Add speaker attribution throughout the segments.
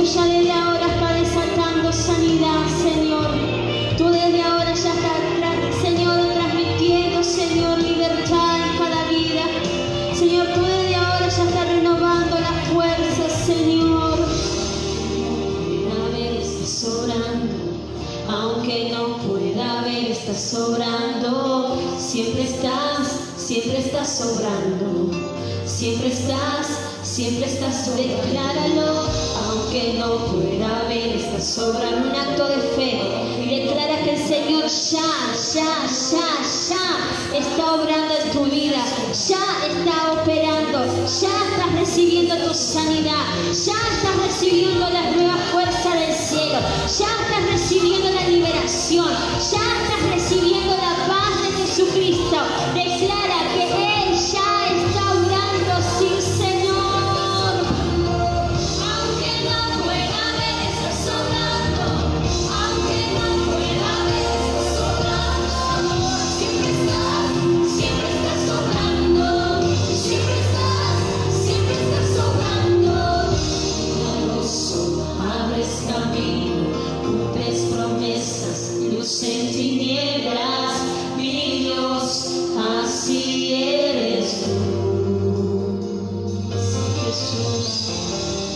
Speaker 1: tuya desde ahora está desatando sanidad, Señor. Tú desde ahora ya estás, Señor, transmitiendo, Señor, libertad en cada vida. Señor, tú desde ahora ya estás renovando las fuerzas, Señor. A ver, estás obrando, aunque no pueda ver, estás obrando. Siempre estás obrando. Siempre estás, decláralo, aunque no pueda ver, estás obrando. Un acto de fe y declara que el Señor ya está obrando en tu vida, ya está operando, ya estás recibiendo tu sanidad, ya estás recibiendo la nueva fuerza del cielo, ya estás recibiendo la liberación, ya estás recibiendo la paz de Jesucristo. Declara que Él ya está obrando, sí, Señor. Aunque no pueda ver, estás obrando. Aunque no pueda ver, estás obrando. Siempre estás obrando. Siempre estás obrando. Abres camino, cumples promesas, luz en tinieblas, mi Dios, así eres tú. Jesús,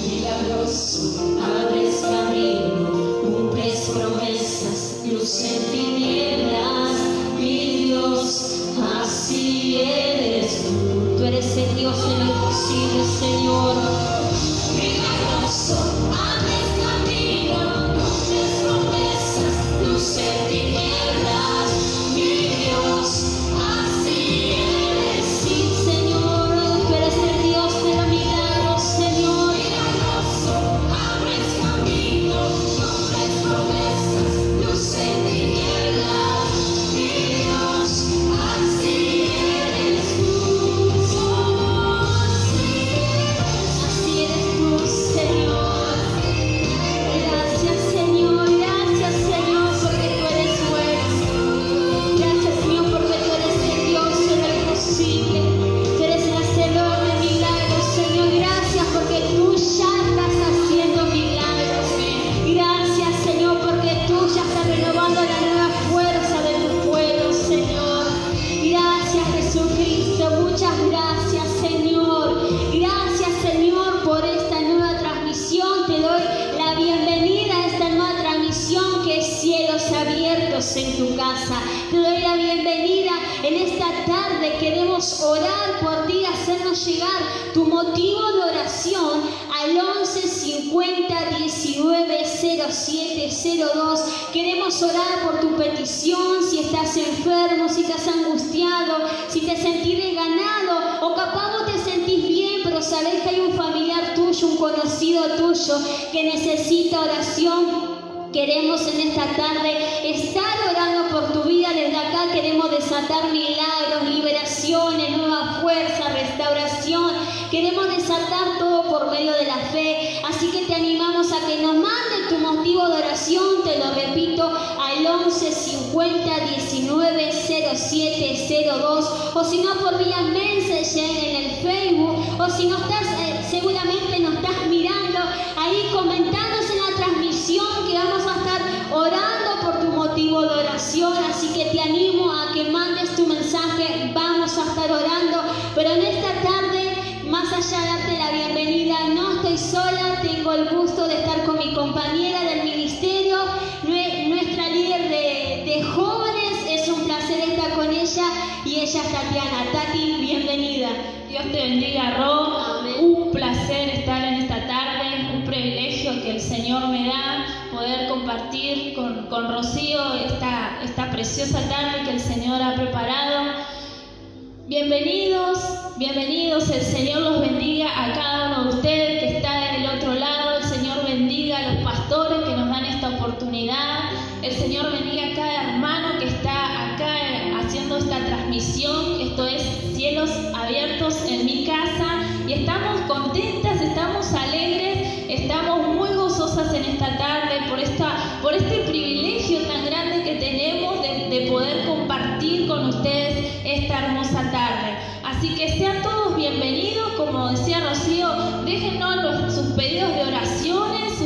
Speaker 1: milagroso, abres camino, cumples promesas, luz en tinieblas, mi Dios, así eres tú. Tú eres el Dios de lo imposible, Señor. Milagroso, abres camino, cumples promesas, luz en tinieblas, mi Dios, así eres. Sí, Señor, tú eres el Dios de los milagros, Señor. Milagroso, abres camino, cumples promesas, luz en tinieblas, mi Dios, así eres tú. Así eres tú, Señor. Gracias, Señor, porque tú eres bueno. Gracias, Señor, porque tú eres el Dios de lo imposible. Tú eres el hacedor de milagros, Señor. Gracias porque tú ya estás haciendo milagros. Gracias, Señor, porque tú ya estás renovando la nueva fuerza de tu pueblo, Señor. Gracias, Jesucristo. Muchas gracias, Señor. Gracias, Señor, por esta nueva transmisión. Te doy la bienvenida a esta nueva transmisión que es Cielos Abiertos en tu casa. Te doy la bienvenida en esta tarde. Queremos orar por ti, hacernos llegar tu motivo de oración al 11 50 19 07 02. Queremos orar por tu petición, si estás enfermo, si estás angustiado, si te sentís desganado o capaz vos te sentís bien, pero sabés que hay un familiar tuyo, un conocido tuyo que necesita oración. Queremos en esta tarde estar orando por tu vida. Desde acá queremos desatar milagros, liberaciones, nueva fuerza, restauración. Queremos desatar todo por medio de la fe. Así que te animamos a que nos mandes tu motivo de oración. Te lo repito, al 11 50 19 07 02. O si no, por vía Messenger en el Facebook. O si no estás, seguramente nos estás mirando ahí, comentándonos en la transmisión que vamos a estar orando por tu motivo de oración. Así que te animo a que mandes tu mensaje. Vamos a estar orando. Pero en esta tarde, más allá de darte la bienvenida, no estoy sola. Tengo el gusto de estar con mi compañera del ministerio, nuestra líder de jóvenes. Es un placer estar con ella y ella es Tatiana. Tati, bienvenida.
Speaker 2: Dios te bendiga, Ro.
Speaker 1: Amén.
Speaker 2: Un placer estar en esta tarde, un privilegio que el Señor me da poder compartir con Rocío esta preciosa tarde que el Señor ha preparado. Bienvenidos, el Señor los bendiga a cada uno de ustedes que está en el otro lado. El Señor bendiga a los pastores que nos dan esta oportunidad. El Señor bendiga a cada hermano que está acá haciendo esta transmisión. Esto es Cielos Abiertos en mi casa. Y estamos contentas, estamos alegres, estamos muy gozosas en esta tarde por este privilegio tan grande que tenemos de poder compartir con ustedes esta hermosa tarde. Así que sean todos bienvenidos. Como decía Rocío, déjenos sus pedidos de oraciones.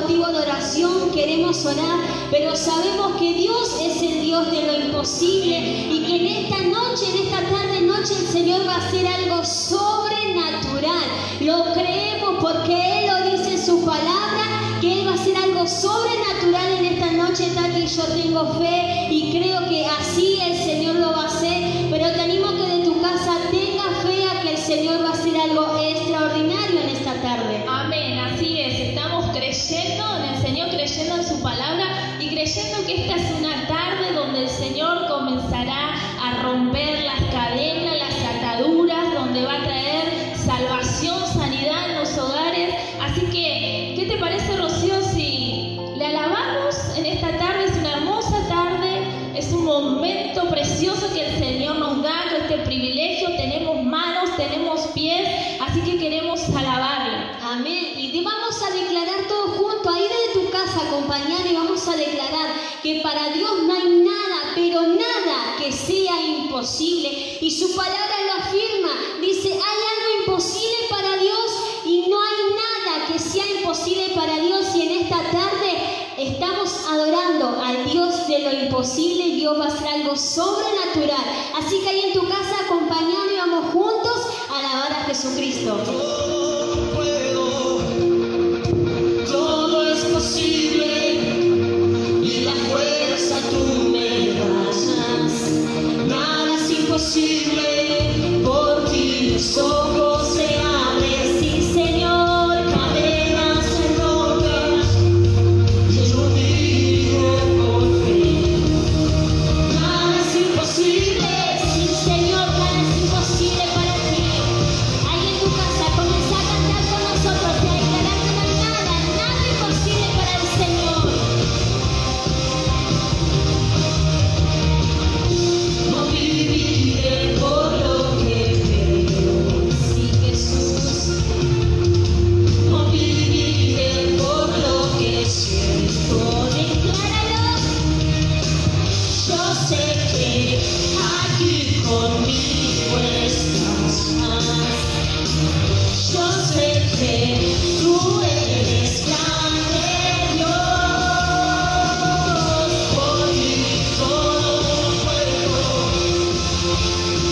Speaker 1: motivo de oración, queremos orar, pero sabemos que Dios es el Dios de lo imposible y que en esta noche, en esta tarde noche, el Señor va a hacer algo sobrenatural. Lo creemos porque Él lo dice en su palabra, que Él va a hacer algo sobrenatural en esta noche, Tati. Yo tengo fe y creo que así el Señor lo va a hacer, pero te animo que de tu casa tengas fe a que el Señor va a hacer algo extraordinario en esta tarde.
Speaker 2: Amén, así es. Estamos creyendo en el Señor, creyendo en su palabra y creyendo que esta es una tarde donde el Señor comenzará a romper las cadenas, las ataduras, donde va a traer salvación, sanidad en los hogares. Así que, ¿qué te parece, Rocío, si le alabamos en esta tarde? Es una hermosa tarde, es un momento precioso que el Señor nos da, con este privilegio. Tenemos manos, tenemos pies, así que queremos alabarle.
Speaker 1: Amén. Y vamos a declarar todos juntos, ahí desde tu casa, acompañando, y vamos a declarar que para Dios no hay nada, pero nada que sea imposible. Y su palabra lo afirma, dice, hay algo imposible para Dios y no hay nada que sea imposible para Dios. Y en esta tarde estamos adorando al Dios de lo imposible y Dios va a hacer algo sobrenatural. Así que ahí en tu casa, acompañando, y vamos juntos a alabar a Jesucristo.
Speaker 3: Imposible, por ti los ojos se abren, sí Señor, cadenas se rompen, yo vivo por fe. Nada es imposible,
Speaker 1: Sí, Señor, nada es imposible para ti. Ahí en tu casa, comienza a cantar con nosotros y a declarar que no hay nada imposible para el Señor.
Speaker 3: no viviré por lo que creo, sí Jesús, no viviré por lo que siento.
Speaker 1: Decláralo.
Speaker 3: Yo sé que aquí conmigo estás. Yo sé que tú eres grande, Dios. Por ti todo lo puedo,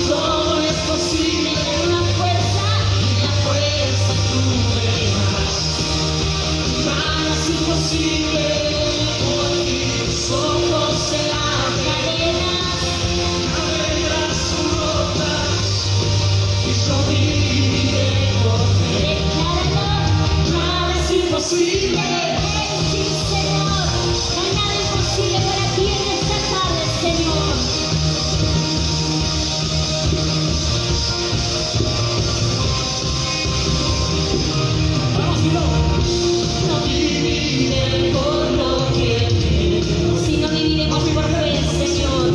Speaker 3: todo es posible.
Speaker 1: Una fuerza.
Speaker 3: Y la fuerza tú me das. Nada es imposible. Por ti tus ojos se abren. Cadenas son rotas y yo viviré por fe.
Speaker 1: Decláralo.
Speaker 3: Nada es imposible.
Speaker 1: Sí, Señor. No hay nada imposible para ti en esta tarde, Señor.
Speaker 3: No viviré por lo que creo.
Speaker 1: Si no viviremos por fe, Señor.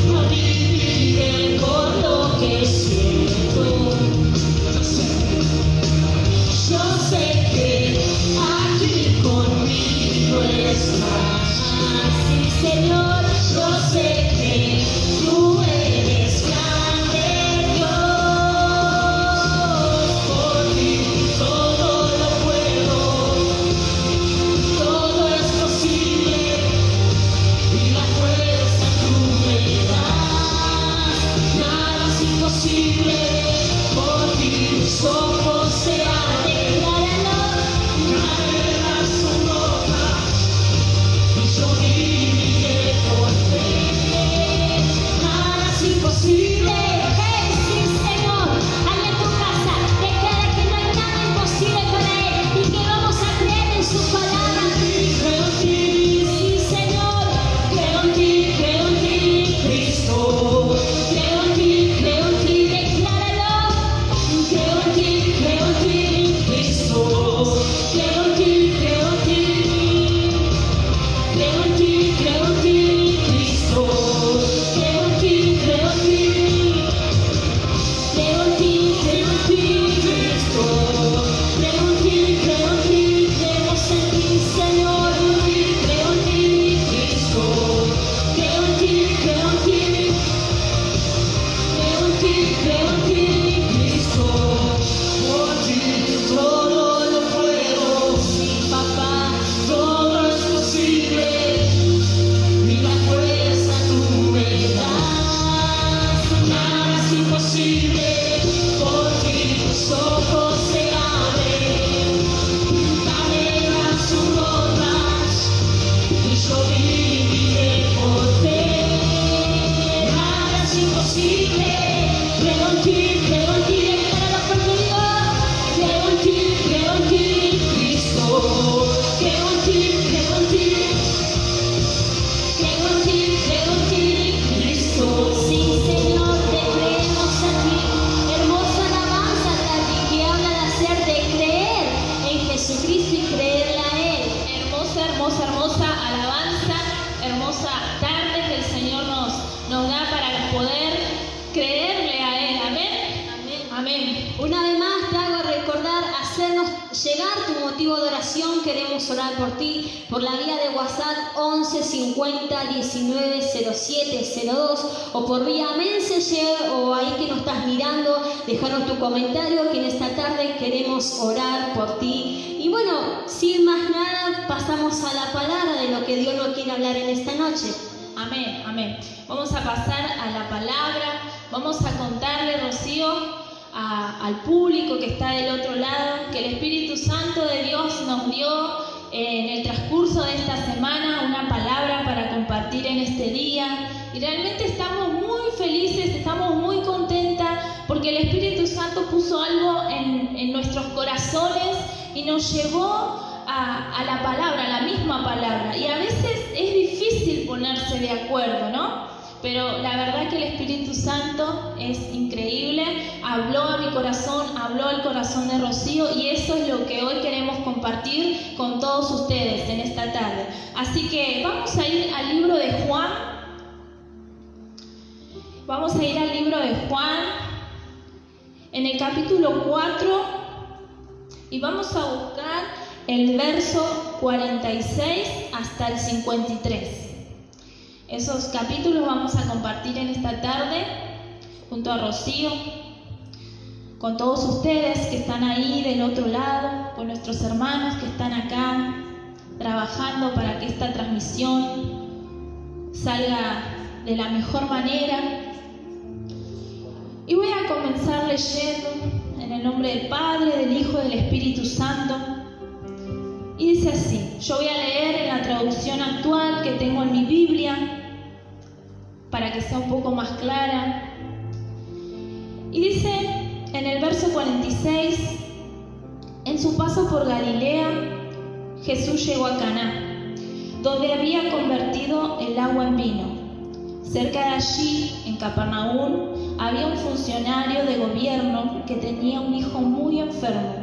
Speaker 3: No viviré por lo que siento. Yo sé que aquí conmigo estás.
Speaker 1: Sí, Señor.
Speaker 3: Yo sé que tú eres grande, Dios. Por ti todo lo puedo, todo es posible y la fuerza tú me das. Nada es imposible, por ti los ojos se abren. Cadenas son rotas y yo viviré por fe.
Speaker 2: esta hermosa alabanza, hermosa tarde que el Señor nos da para poder creerle a Él. Amén.
Speaker 1: Amén.
Speaker 2: Amén.
Speaker 1: Una vez más te hago recordar hacernos llegar tu motivo de oración. Queremos orar por ti por la vía de WhatsApp 11 50 19 07 02 o por vía Messenger o ahí que nos estás mirando, dejaros tu comentario que en esta tarde queremos orar por ti. Y bueno, sin más nada pasamos a la palabra de lo que Dios nos quiere hablar en esta noche.
Speaker 2: Amén, amén. Vamos a pasar a la palabra, vamos a contarle, Rocío, al público que está del otro lado, que el Espíritu Santo de Dios nos dio en el transcurso de esta semana una palabra para compartir en este día. Y realmente estamos muy felices, estamos muy contentas porque el Espíritu Santo puso algo en nuestros corazones y nos llevó a la palabra, a la misma palabra. Y a veces es difícil ponerse de acuerdo, ¿no? Pero la verdad que el Espíritu Santo es increíble, habló a mi corazón, habló al corazón de Rocío y eso es lo que hoy queremos compartir con todos ustedes en esta tarde. Así que vamos a ir al libro de Juan. Vamos a ir al libro de Juan en el capítulo 4 y vamos a buscar el verso 46 hasta el 53. Esos capítulos vamos a compartir en esta tarde junto a Rocío, con todos ustedes que están ahí del otro lado, con nuestros hermanos que están acá trabajando para que esta transmisión salga de la mejor manera. Y voy a comenzar leyendo en el nombre del Padre, del Hijo y del Espíritu Santo. Y dice así, yo voy a leer en la traducción actual que tengo en mi Biblia, para que sea un poco más clara. Y dice en el verso 46, en su paso por Galilea, Jesús llegó a Caná, donde había convertido el agua en vino. Cerca de allí, en Capernaum, había un funcionario de gobierno que tenía un hijo muy enfermo.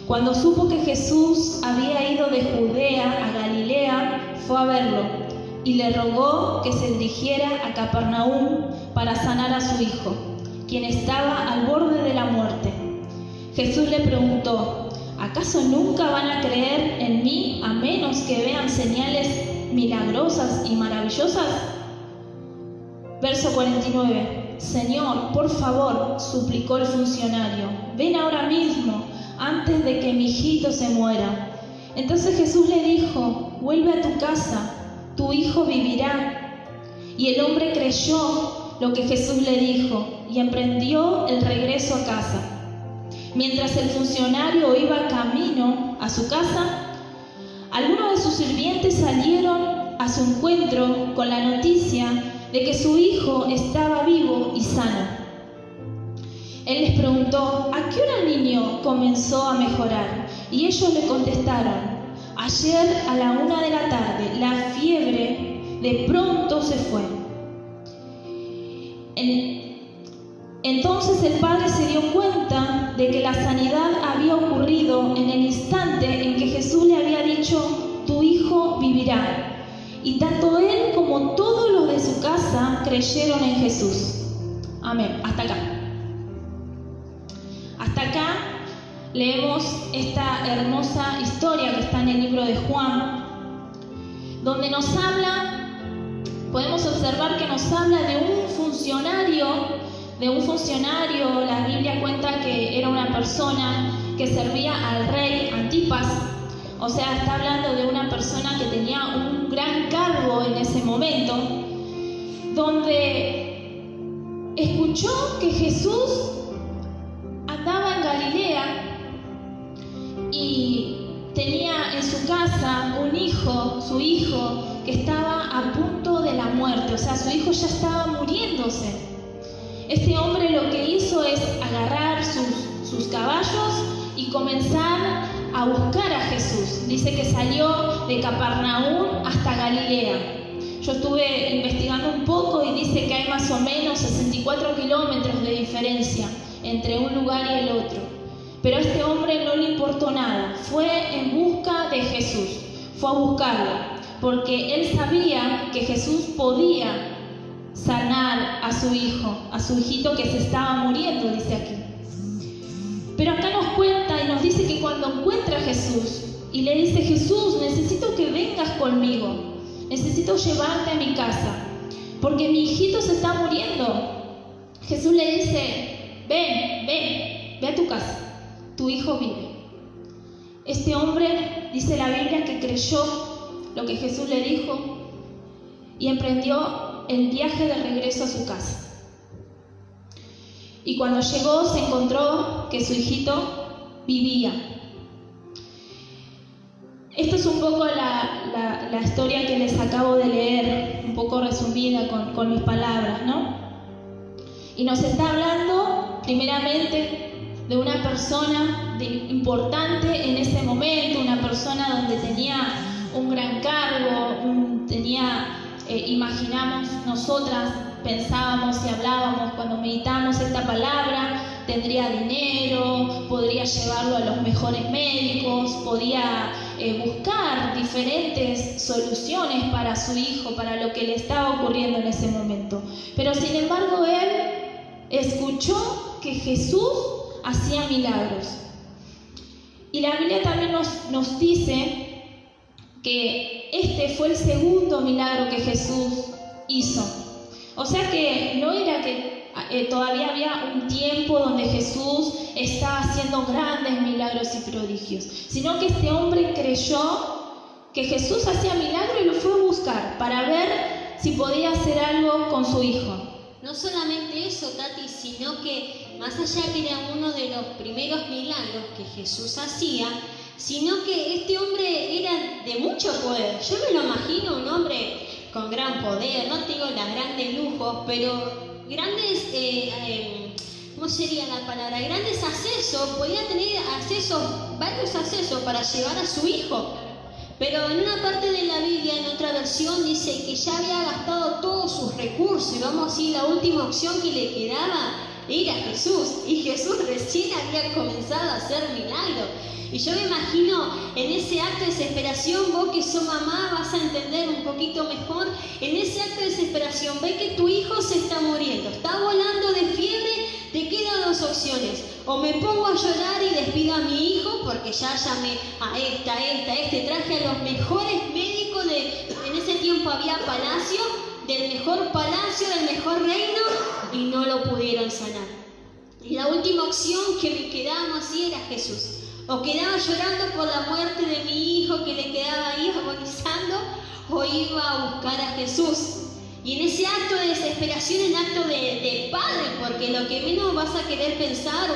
Speaker 2: Cuando supo que Jesús había ido de Judea a Galilea, fue a verlo y le rogó que se dirigiera a Capernaum para sanar a su hijo, quien estaba al borde de la muerte. Jesús le preguntó, ¿acaso nunca van a creer en mí a menos que vean señales milagrosas y maravillosas? Verso 49. Señor, por favor, suplicó el funcionario, ven ahora mismo, antes de que mi hijito se muera. Entonces Jesús le dijo, vuelve a tu casa, tu hijo vivirá. Y el hombre creyó lo que Jesús le dijo y emprendió el regreso a casa. Mientras el funcionario iba camino a su casa, algunos de sus sirvientes salieron a su encuentro con la noticia de que su hijo estaba vivo y sano. Él les preguntó, ¿a qué hora el niño comenzó a mejorar? Y ellos le contestaron, ayer a la 1 de la tarde, la fiebre de pronto se fue. Entonces el padre se dio cuenta de que la sanidad había ocurrido en el instante en que Jesús le había dicho, tu hijo vivirá. Y tanto él como todos los de su casa creyeron en Jesús. Amén. Hasta acá. Hasta acá leemos esta hermosa historia que está en el libro de Juan, donde nos habla, podemos observar que nos habla de un funcionario, la Biblia cuenta que era una persona que servía al rey Antipas, o sea, está hablando de una persona que tenía un gran cargo en ese momento, donde escuchó que Jesús andaba en Galilea y tenía en su casa un hijo, su hijo, que estaba a punto de la muerte, o sea, su hijo ya estaba muriéndose. Este hombre lo que hizo es agarrar sus caballos y comenzar a buscar a Jesús. Dice que salió de Capernaum hasta Galilea. Yo estuve investigando un poco y dice que hay más o menos 64 kilómetros de diferencia entre un lugar y el otro. Pero a este hombre no le importó nada, fue en busca de Jesús, fue a buscarlo, porque él sabía que Jesús podía sanar a su hijito que se estaba muriendo, dice aquí. Pero acá nos cuenta y nos dice que cuando encuentra a Jesús y le dice: Jesús, necesito que vengas conmigo, necesito llevarte a mi casa, porque mi hijito se está muriendo. Jesús le dice: ve a tu casa, tu hijo vive. Este hombre, dice la Biblia, que creyó lo que Jesús le dijo y emprendió el viaje de regreso a su casa. Y cuando llegó se encontró que su hijito vivía. Esto es un poco la historia que les acabo de leer, un poco resumida con mis palabras, ¿no? Y nos está hablando primeramente de una persona importante en ese momento, una persona donde tenía un gran cargo, imaginamos nosotras, pensábamos y hablábamos cuando meditamos esta palabra, tendría dinero, podría llevarlo a los mejores médicos, podía buscar diferentes soluciones para su hijo, para lo que le estaba ocurriendo en ese momento. Pero sin embargo él escuchó que Jesús hacía milagros. Y la Biblia también nos dice que este fue el segundo milagro que Jesús hizo. O sea que no era que todavía había un tiempo donde Jesús estaba haciendo grandes milagros y prodigios, sino que este hombre creyó que Jesús hacía milagros y lo fue a buscar para ver si podía hacer algo con su hijo.
Speaker 3: No solamente eso, Tati, sino que más allá que era uno de los primeros milagros que Jesús hacía, sino que este hombre era de mucho poder. Yo me lo imagino un hombre con gran poder, no tengo los grandes lujos, pero grandes, ¿cómo sería la palabra? Grandes accesos, podía tener varios accesos para llevar a su hijo. Pero en una parte de la Biblia, en otra versión, dice que ya había gastado todos sus recursos. Y vamos a decir, la última opción que le quedaba era Jesús. Y Jesús recién había comenzado a hacer milagros. Y yo me imagino en ese acto de desesperación, vos que sos mamá vas a entender un poquito mejor. En ese acto de desesperación, ve que tu hijo se está muriendo, está volando de fiebre, te quedan dos opciones. O me pongo a llorar y despido a mi hijo, porque ya llamé a este, traje a los mejores médicos en ese tiempo había palacio, del mejor palacio, del mejor reino, y no lo pudieron sanar. Y la última opción que me quedaba así era Jesús. O quedaba llorando por la muerte de mi hijo que le quedaba ahí agonizando, o iba a buscar a Jesús. Y en ese acto de desesperación, en acto de padre, porque lo que menos vas a querer pensar,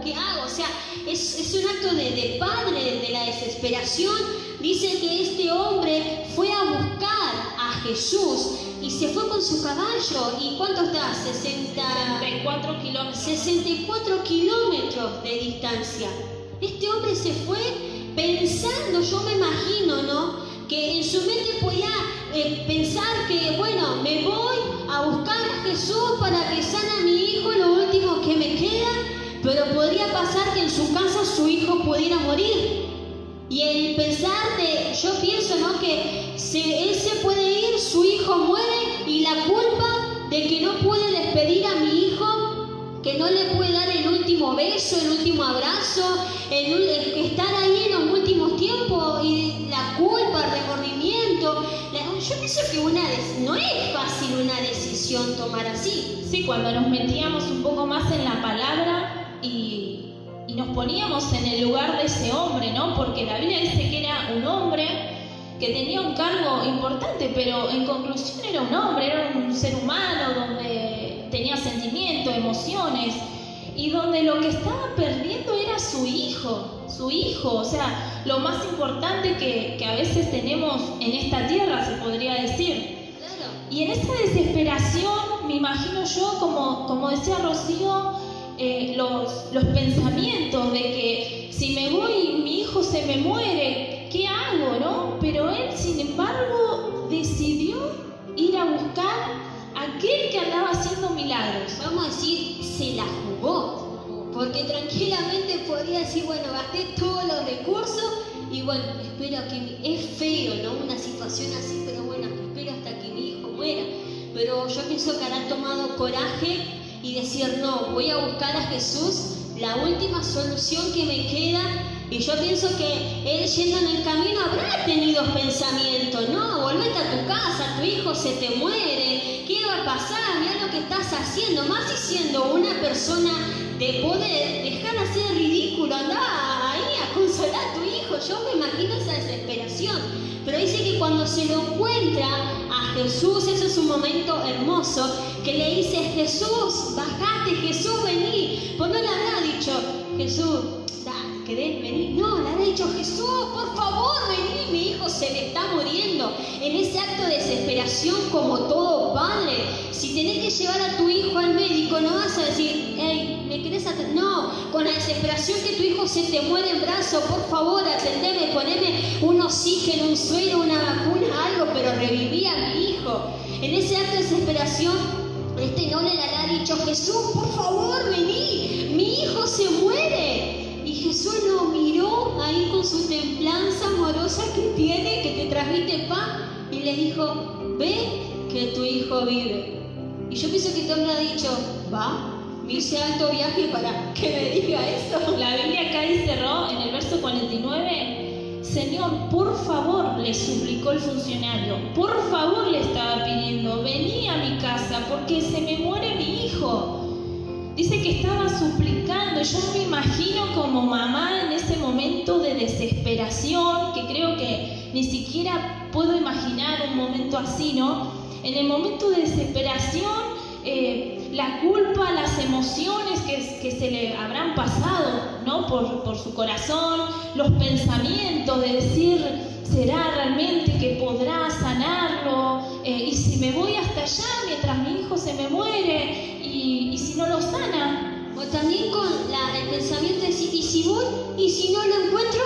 Speaker 3: ¿qué hago? O sea, es un acto de padre, de la desesperación. Dice que este hombre fue a buscar a Jesús y se fue con su caballo. ¿Y cuánto está?
Speaker 2: 64 kilómetros.
Speaker 3: 64 kilómetros de distancia. Este hombre se fue pensando, yo me imagino, ¿no?, que en su mente podía pensar que, bueno, me voy a buscar a Jesús para que sane a mi hijo, lo último que me queda, pero podría pasar que en su casa su hijo pudiera morir. Y el pensar yo pienso, ¿no?, que él se puede ir, su hijo muere, y la culpa de que no puede despedir a mi hijo, que no le puede dar el último beso, el último abrazo, el estar ahí en los últimos tiempos, y la culpa, el remordimiento. Yo pienso que no es fácil una decisión tomar así.
Speaker 2: Sí, cuando nos metíamos un poco más en la palabra y nos poníamos en el lugar de ese hombre, ¿no? Porque la Biblia dice que era un hombre que tenía un cargo importante, pero en conclusión era un hombre, era un ser humano donde tenía sentimientos, emociones, y donde lo que estaba perdiendo era su hijo, o sea, lo más importante que a veces tenemos en esta tierra, se podría decir.
Speaker 3: Claro.
Speaker 2: Y en esa desesperación, me imagino yo, como decía Rocío, los pensamientos de que si me voy y mi hijo se me muere, ¿qué hago, no? Pero él, sin embargo, decidió ir a buscar a aquel que andaba haciendo milagros.
Speaker 3: Vamos a decir, se la jugó, porque tranquilamente podría decir, bueno, gasté todos los recursos y bueno, espero que es feo, ¿no? Una situación así, pero bueno, espero hasta que mi hijo muera. Pero yo pienso que habrá tomado coraje y decir, no, voy a buscar a Jesús, la última solución que me queda. Y yo pienso que él yendo en el camino habrá tenido pensamientos, no, volvete a tu casa, tu hijo se te muere, ¿qué va a pasar? Mira lo que estás haciendo, más si siendo una persona de poder, dejar de hacer ridículo, andá ahí a consolar a tu hijo. Yo me imagino esa desesperación, pero dice que cuando se lo encuentra a Jesús, ese es un momento hermoso, que le dice, Jesús, bajate, Jesús, vení. Pues no le habrá dicho, Jesús, ¿querés venir? No, le habrá dicho, Jesús, por favor, vení, mi hijo se me está muriendo. En ese acto de desesperación, como todo padre, si tenés que llevar a tu hijo al médico, no vas a decir, hey, ¿me querés atender? No, con la desesperación que tu hijo se te muere en brazo, por favor, atendeme, poneme un oxígeno, un suero, una vacuna, algo, pero reviví a mi hijo. En ese acto de desesperación, este noble le habrá dicho, Jesús, por favor, vení, mi hijo se muere. Y Jesús lo miró ahí con su templanza amorosa que tiene, que te transmite paz, y le dijo, ve que tu hijo vive. Y yo pienso que te habrá dicho, va, me hice alto viaje para que me diga eso.
Speaker 2: La Biblia acá dice, en el verso 49, Señor, por favor, le suplicó el funcionario, por favor le estaba pidiendo, vení a mi casa porque se me muere mi hijo. Dice que estaba suplicando. Yo me imagino como mamá en ese momento de desesperación, que creo que ni siquiera puedo imaginar un momento así, ¿no? En el momento de desesperación, la culpa, las emociones que se le habrán pasado, ¿no? por su corazón, los pensamientos de decir, ¿será realmente que podrá sanarlo? Y si me voy hasta allá mientras mi hijo se me muere, y si no lo sana.
Speaker 3: O también con el pensamiento de decir, ¿y si voy? ¿Y si no lo encuentro?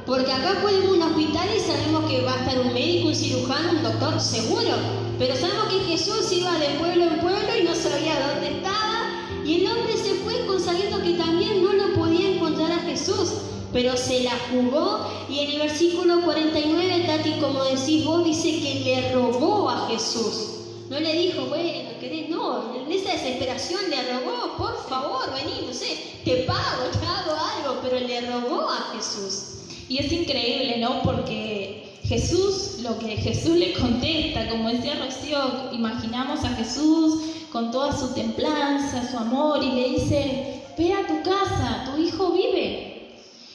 Speaker 3: Porque acá podemos un hospital y sabemos que va a estar un médico, un cirujano, un doctor, seguro. Pero sabemos que Jesús iba de pueblo en pueblo y no sabía dónde estaba. Y el hombre se fue sabiendo que también no lo podía encontrar a Jesús. Pero se la jugó, y en el versículo 49, Tati, como decís vos, dice que le rogó a Jesús. No le dijo, bueno, querés, no, en esa desesperación le rogó, por favor, vení, no sé, te pago, te hago algo, pero le rogó a Jesús.
Speaker 2: Y es increíble, ¿no? Porque Jesús, lo que Jesús le contesta, como decía Rocío, imaginamos a Jesús con toda su templanza, su amor, y le dice, ve a tu casa, tu hijo vive.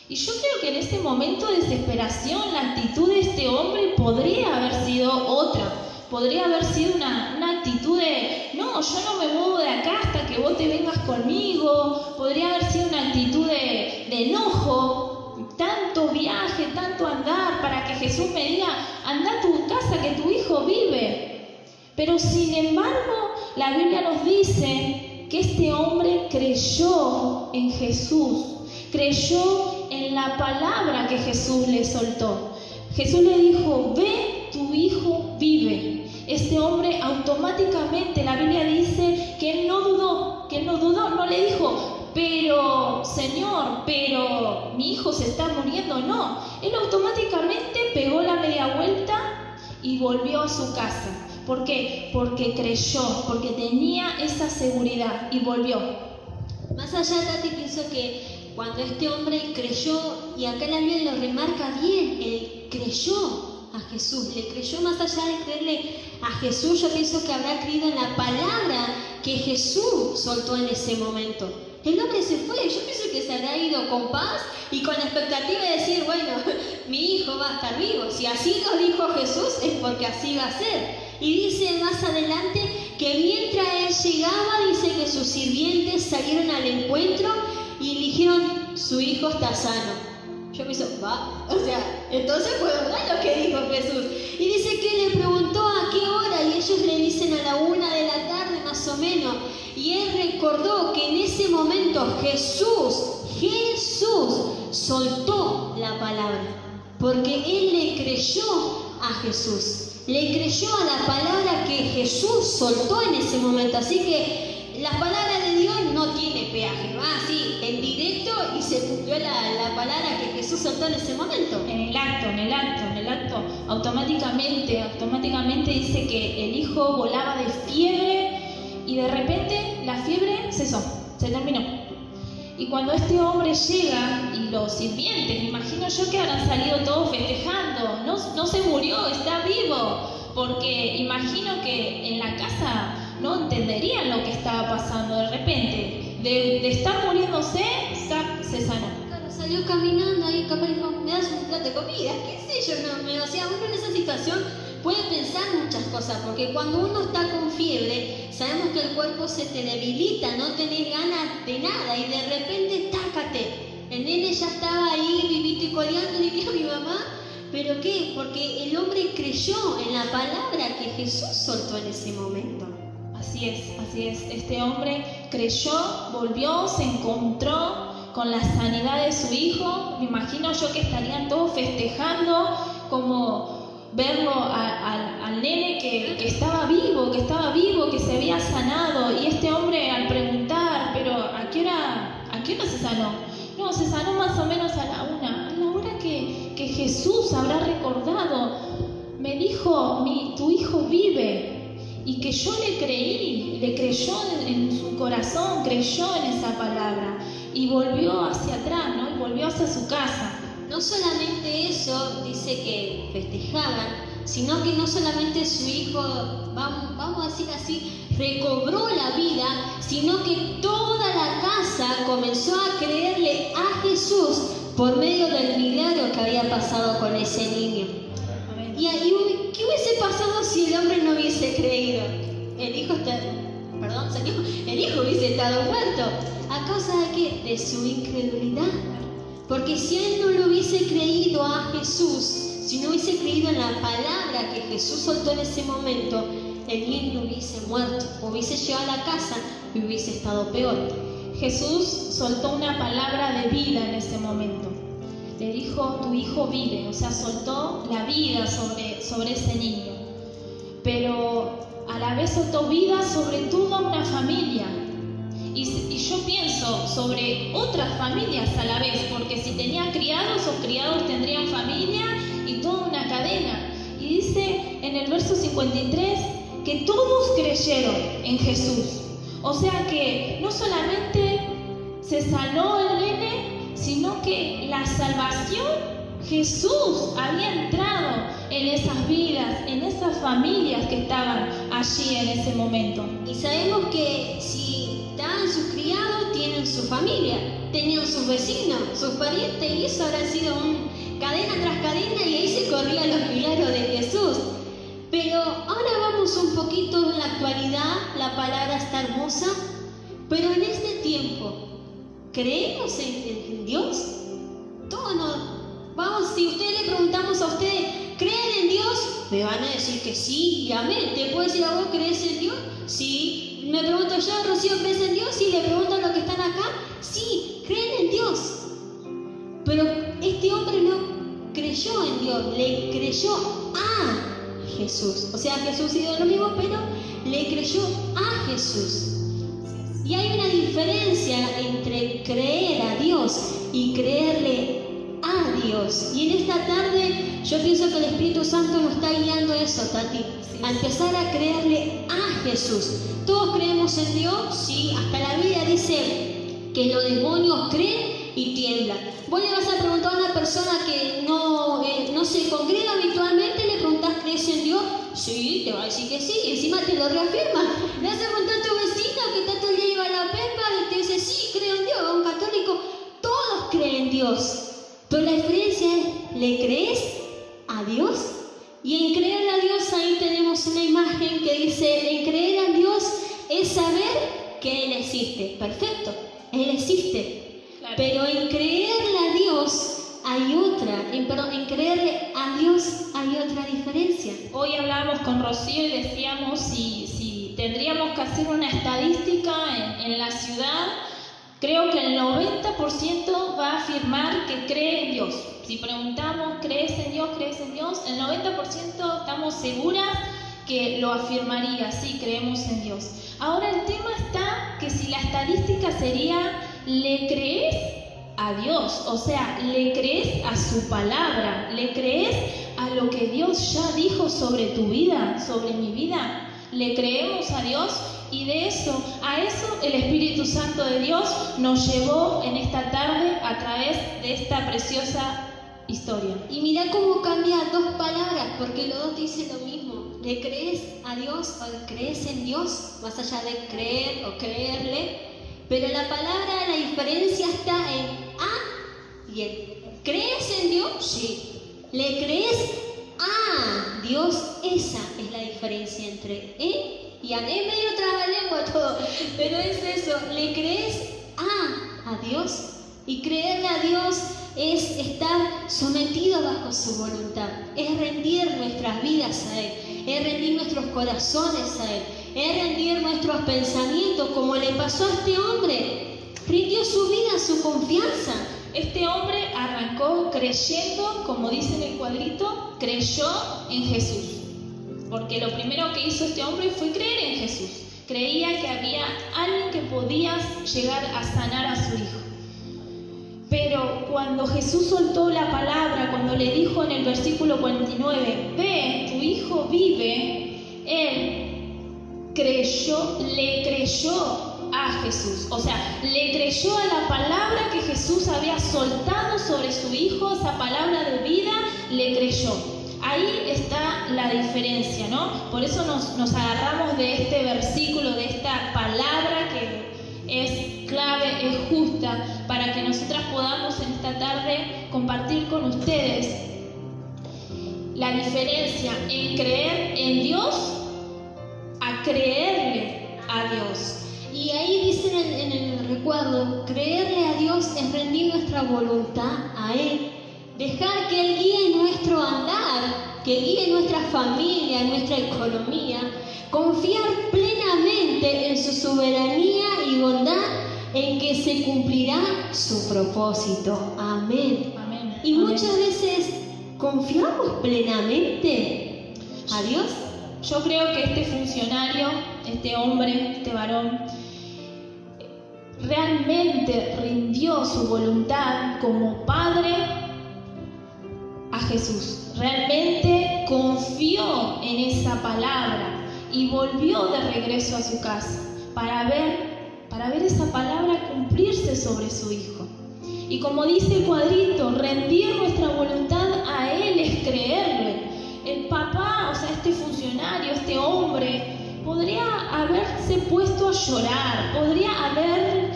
Speaker 2: Y yo creo que en ese momento de desesperación, la actitud de este hombre podría haber sido otra. Podría haber sido una actitud de, no, yo no me muevo de acá hasta que vos te vengas conmigo. Podría haber sido una actitud de enojo, tanto viaje, tanto andar, para que Jesús me diga, anda a tu casa que tu hijo vive. Pero sin embargo, la Biblia nos dice que este hombre creyó en Jesús, creyó en la palabra que Jesús le soltó. Jesús le dijo, ve, tu hijo vive. Este hombre automáticamente, la Biblia dice que él no dudó, no le dijo, pero Señor, pero mi hijo se está muriendo, no. Él automáticamente pegó la media vuelta y volvió a su casa. ¿Por qué? Porque creyó, porque tenía esa seguridad y volvió.
Speaker 3: Más allá, Tati, pienso que cuando este hombre creyó, y acá la Biblia lo remarca bien, él creyó a Jesús, le creyó. Más allá de creerle a Jesús, yo pienso que habrá creído en la palabra que Jesús soltó en ese momento. El hombre se fue, yo pienso que se habrá ido con paz y con la expectativa de decir, bueno, mi hijo va a estar vivo. Si así lo dijo Jesús, es porque así va a ser. Y dice más adelante que mientras él llegaba, dice que sus sirvientes salieron al encuentro y le dijeron, su hijo está sano. Yo pienso, va, o sea, entonces fue verdad lo que dijo Jesús. Y dice que le preguntó a qué hora, y ellos le dicen a la 1 de la tarde más o menos. Y él recordó que en ese momento Jesús soltó la palabra, porque él le creyó a Jesús, le creyó a la palabra que Jesús soltó en ese momento. Así que la palabra de Dios no tiene peaje, va así, en directo y se cumplió la palabra que Jesús soltó en ese momento.
Speaker 2: En el acto, automáticamente dice que el hijo volaba de fiebre y de repente la fiebre cesó, se terminó. Y cuando este hombre llega y los sirvientes, me imagino yo que habrán salido todos festejando, no se murió, está vivo, porque imagino que en la casa no entenderían lo que estaba pasando. De repente, de estar muriéndose, se sanó.
Speaker 3: Claro, salió caminando ahí, capaz dijo, me das un plato de comida, qué sé yo, o sea, uno en esa situación puede pensar muchas cosas, porque cuando uno está con fiebre, sabemos que el cuerpo se te debilita, no tenés ganas de nada, y de repente, tácate, el nene ya estaba ahí, vivito y coleando, diría mi mamá, ¿pero qué? Porque el hombre creyó en la palabra que Jesús soltó en ese momento.
Speaker 2: Así es, este hombre creyó, volvió, se encontró con la sanidad de su hijo. Me imagino yo que estarían todos festejando, como verlo al nene que estaba vivo, que se había sanado. Y este hombre, al preguntar, ¿pero a qué hora se sanó? No, se sanó más o menos a la hora que Jesús habrá recordado. Me dijo, tu hijo vive. Y que yo le creyó en su corazón, creyó en esa palabra. Y volvió hacia atrás, ¿no? Y volvió hacia su casa.
Speaker 3: No solamente eso, dice que festejaban, sino que no solamente su hijo, vamos a decir así, recobró la vida, sino que toda la casa comenzó a creerle a Jesús por medio del milagro que había pasado con ese niño.
Speaker 2: Amén.
Speaker 3: Y ¿qué hubiese pasado si el hombre no hubiese creído? El hijo hubiese estado muerto. ¿A causa de qué? De su incredulidad. Porque si él no lo hubiese creído a Jesús, si no hubiese creído en la palabra que Jesús soltó en ese momento, el niño hubiese muerto, hubiese llegado a la casa y hubiese estado peor.
Speaker 2: Jesús soltó una palabra de vida en ese momento. Le dijo, tu hijo vive, o sea, soltó la vida sobre ese niño. Pero a la vez soltó vida sobre toda una familia. Y yo pienso sobre otras familias a la vez, porque si tenía criados, esos criados tendrían familia y toda una cadena. Y dice en el verso 53 que todos creyeron en Jesús. O sea que no solamente se sanó el nene, sino que la salvación, Jesús había entrado en esas vidas, en esas familias que estaban allí en ese momento.
Speaker 3: Y sabemos que si estaban sus criados, tienen su familia, tenían sus vecinos, sus parientes, y eso habrá sido cadena tras cadena, y ahí se corrían los milagros de Jesús. Pero ahora vamos un poquito en la actualidad, la palabra está hermosa, pero en este tiempo, ¿creemos en Dios? Todos no. Vamos, si ustedes le preguntamos a ustedes, ¿creen en Dios? Me van a decir que sí y amén. ¿Te puedo decir a vos, crees en Dios? Sí. Me pregunto yo, Rocío, ¿crees en Dios? Y le pregunto a los que están acá, sí, creen en Dios. Pero este hombre no creyó en Dios, le creyó a Jesús. O sea, Jesús hizo lo mismo, pero le creyó a Jesús. Y hay una diferencia entre creer a Dios y creerle a Dios. Y en esta tarde yo pienso que el Espíritu Santo nos está guiando eso, Tati, a empezar a creerle a Jesús. ¿Todos creemos en Dios? Sí, hasta la Biblia dice que los demonios creen y tiemblan. Vos le vas a preguntar a una persona que no se congrega habitualmente, le preguntás, ¿crees en Dios? Sí, te va a decir que sí, y encima te lo reafirma. Le vas a preguntar a tu vecino que está todo el día iba a la pepa y te dice, sí, creo en Dios, a un católico, todos creen en Dios. Pero la diferencia es, ¿le crees a Dios? Y en creer a Dios ahí tenemos una imagen que dice, en creer a Dios es saber que Él existe. Perfecto, Él existe. Claro. Pero en creerle a Dios hay otra, en creerle a Dios hay otra diferencia.
Speaker 2: Hoy hablábamos con Rocío y decíamos si tendríamos que hacer una estadística en la ciudad. Creo que el 90% va a afirmar que cree en Dios. Si preguntamos, ¿crees en Dios? ¿Crees en Dios? El 90% estamos seguras que lo afirmaría, sí, creemos en Dios. Ahora el tema está que si la estadística sería, ¿le crees a Dios? O sea, ¿le crees a su palabra? ¿Le crees a lo que Dios ya dijo sobre tu vida, sobre mi vida? ¿Le creemos a Dios? Y a eso el Espíritu Santo de Dios nos llevó en esta tarde a través de esta preciosa historia.
Speaker 3: Y mira cómo cambia dos palabras, porque los dos dicen lo mismo. ¿Le crees a Dios o crees en Dios? Más allá de creer o creerle. Pero la palabra, la diferencia está en a y en. ¿Crees en Dios? Sí. ¿Le crees a Dios? Esa es la diferencia entre y amén, medio trabalengua todo, pero es eso, ¿le crees a Dios? Y creerle a Dios es estar sometido bajo su voluntad, es rendir nuestras vidas a Él, es rendir nuestros corazones a Él, es rendir nuestros pensamientos, como le pasó a este hombre, rindió su vida, su confianza.
Speaker 2: Este hombre arrancó creyendo, como dice en el cuadrito, creyó en Jesús. Porque lo primero que hizo este hombre fue creer en Jesús. Creía que había alguien que podía llegar a sanar a su hijo. Pero cuando Jesús soltó la palabra, cuando le dijo en el versículo 49, ve, tu hijo vive, él le creyó a Jesús. O sea, le creyó a la palabra que Jesús había soltado sobre su hijo, esa palabra de vida, le creyó. Ahí está la diferencia, ¿no? Por eso nos agarramos de este versículo, de esta palabra que es clave, es justa, para que nosotras podamos en esta tarde compartir con ustedes la diferencia en creer en Dios a creerle a Dios.
Speaker 3: Y ahí dicen en el recuerdo, creerle a Dios es rendir nuestra voluntad a Él. Dejar que Él guíe nuestro andar, que guíe nuestra familia, nuestra economía. Confiar plenamente en su soberanía y bondad, en que se cumplirá su propósito. Amén.
Speaker 2: Amén.
Speaker 3: Y muchas veces confiamos plenamente a Dios.
Speaker 2: Yo creo que este funcionario, este hombre, este varón, realmente rindió su voluntad como padre a Jesús. Realmente confió en esa palabra y volvió de regreso a su casa para ver esa palabra cumplirse sobre su hijo. Y como dice el cuadrito, rendir nuestra voluntad a Él es creerle. El papá, o sea, este funcionario, este hombre, podría haberse puesto a llorar, podría haber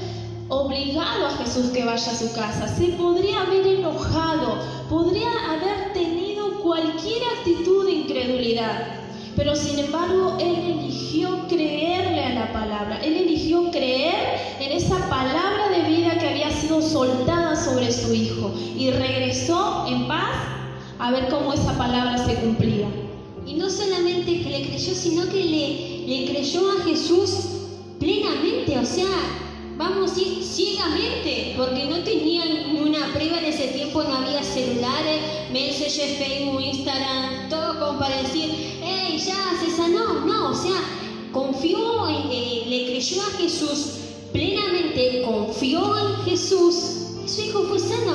Speaker 2: obligado a Jesús que vaya a su casa, se podría haber enojado, podría haber tenido cualquier actitud de incredulidad, pero sin embargo Él eligió creerle a la palabra, Él eligió creer en esa palabra de vida que había sido soltada sobre su hijo y regresó en paz a ver cómo esa palabra se cumplía.
Speaker 3: Y no solamente que le creyó, sino que le creyó a Jesús plenamente, o sea, vamos a ir ciegamente, porque no tenían ni una prueba en ese tiempo, no había celulares, mensajes, Facebook, Instagram, todo como para decir, hey, ya se sanó, no, o sea, confió, le creyó a Jesús plenamente, confió en Jesús, su hijo fue sano.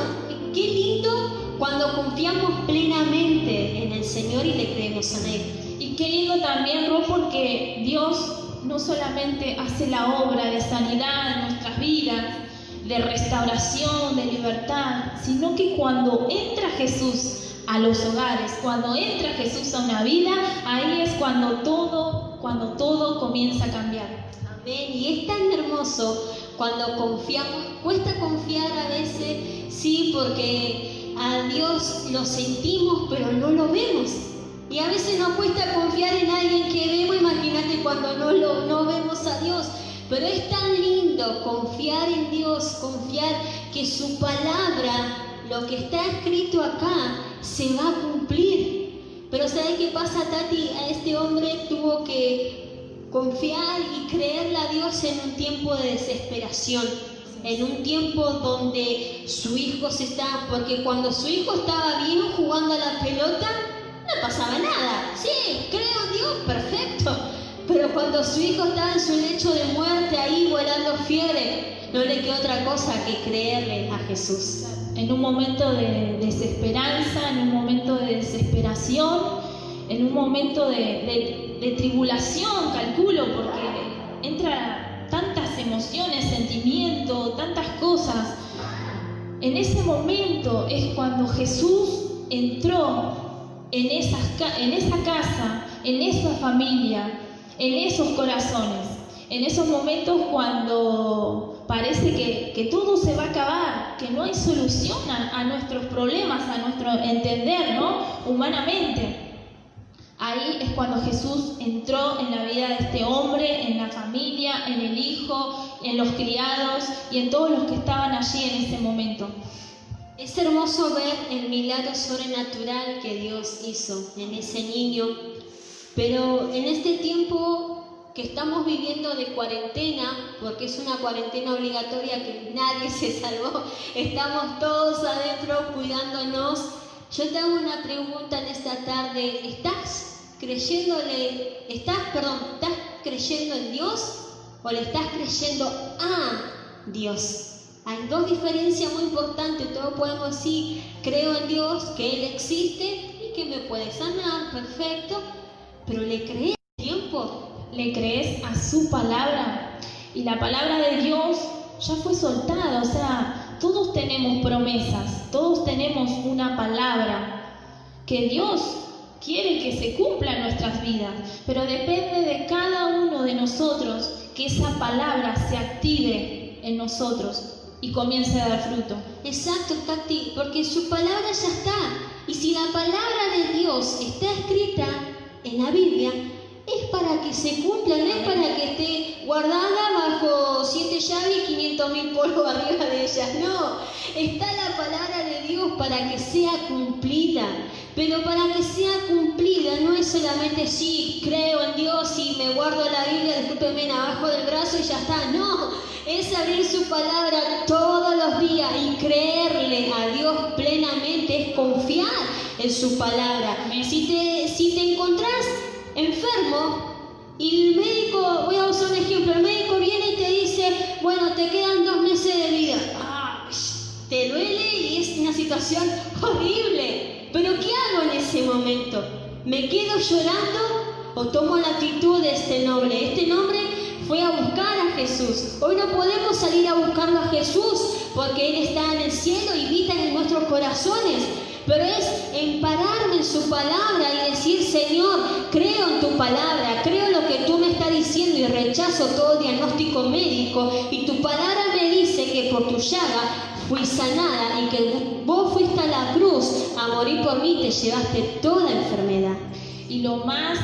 Speaker 3: Qué lindo cuando confiamos plenamente en el Señor y le creemos en Él.
Speaker 2: Y qué lindo también, Ro, porque Dios no solamente hace la obra de sanidad en nuestras vidas, de restauración, de libertad, sino que cuando entra Jesús a los hogares, cuando entra Jesús a una vida, ahí es cuando todo comienza a cambiar.
Speaker 3: Amén. Y es tan hermoso cuando confiamos. Cuesta confiar a veces, sí, porque a Dios lo sentimos, pero no lo vemos. Y a veces nos cuesta confiar en alguien que vemos, imagínate cuando no vemos a Dios. Pero es tan lindo confiar en Dios, confiar que su palabra, lo que está escrito acá, se va a cumplir. Pero ¿sabes qué pasa, Tati? A este hombre tuvo que confiar y creerle a Dios en un tiempo de desesperación. En un tiempo donde su hijo porque cuando su hijo estaba bien jugando a la pelota, no pasaba nada. Sí, creo en Dios, perfecto. cuando su hijo estaba en su lecho de muerte, ahí volando fiebre, no le quedó otra cosa que creerle a Jesús.
Speaker 2: En un momento de desesperanza, en un momento de desesperación, en un momento de tribulación, calculo, porque entra tantas emociones, sentimientos, tantas cosas. En ese momento es cuando Jesús entró en esa casa, en esa familia, en esos corazones. En esos momentos cuando parece que todo se va a acabar, que no hay solución a nuestros problemas, a nuestro entender, ¿no? Humanamente. Ahí es cuando Jesús entró en la vida de este hombre, en la familia, en el hijo, en los criados y en todos los que estaban allí en ese momento.
Speaker 3: Es hermoso ver el milagro sobrenatural que Dios hizo en ese niño, pero en este tiempo que estamos viviendo de cuarentena, porque es una cuarentena obligatoria que nadie se salvó, estamos todos adentro cuidándonos. Yo te hago una pregunta en esta tarde: ¿estás creyendo en Dios o le estás creyendo a Dios? Hay dos diferencias muy importantes. Todos podemos decir, creo en Dios, que Él existe y que me puede sanar, perfecto, pero ¿le crees al tiempo?
Speaker 2: ¿Le crees a su palabra? Y la palabra de Dios ya fue soltada, o sea, todos tenemos promesas, todos tenemos una palabra que Dios quiere que se cumpla en nuestras vidas, pero depende de cada uno de nosotros que esa palabra se active en nosotros y comience a dar fruto.
Speaker 3: Exacto, Tati, porque su palabra ya está. Y si la palabra de Dios está escrita en la Biblia, es para que se cumpla, no es para que esté guardada bajo 7 llaves y 500.000 polvos arriba de ellas. No, está la palabra de Dios para que sea cumplida. Pero para que sea cumplida no es solamente sí, creo en Dios y me guardo la Biblia, discúlpenme, abajo del brazo y ya está. No, es abrir su palabra todos los días y creerle a Dios plenamente, es confiar en su palabra. Si te encontrás enfermo y el médico, voy a usar un ejemplo, el médico viene y te dice, bueno, te quedan 2 meses de vida. Te duele y es una situación horrible. Pero ¿qué hago en ese momento? ¿Me quedo llorando o tomo la actitud de este hombre? Este hombre fue a buscar a Jesús. Hoy no podemos salir a buscarlo a Jesús porque Él está en el cielo y habita en nuestros corazones. Pero es empararme en su palabra y decir, Señor, creo en tu palabra, creo en lo que tú me estás diciendo y rechazo todo diagnóstico médico. Y tu palabra me dice que por tu llaga fui sanada y que vos fuiste a la cruz a morir por mí, te llevaste toda enfermedad.
Speaker 2: Y lo más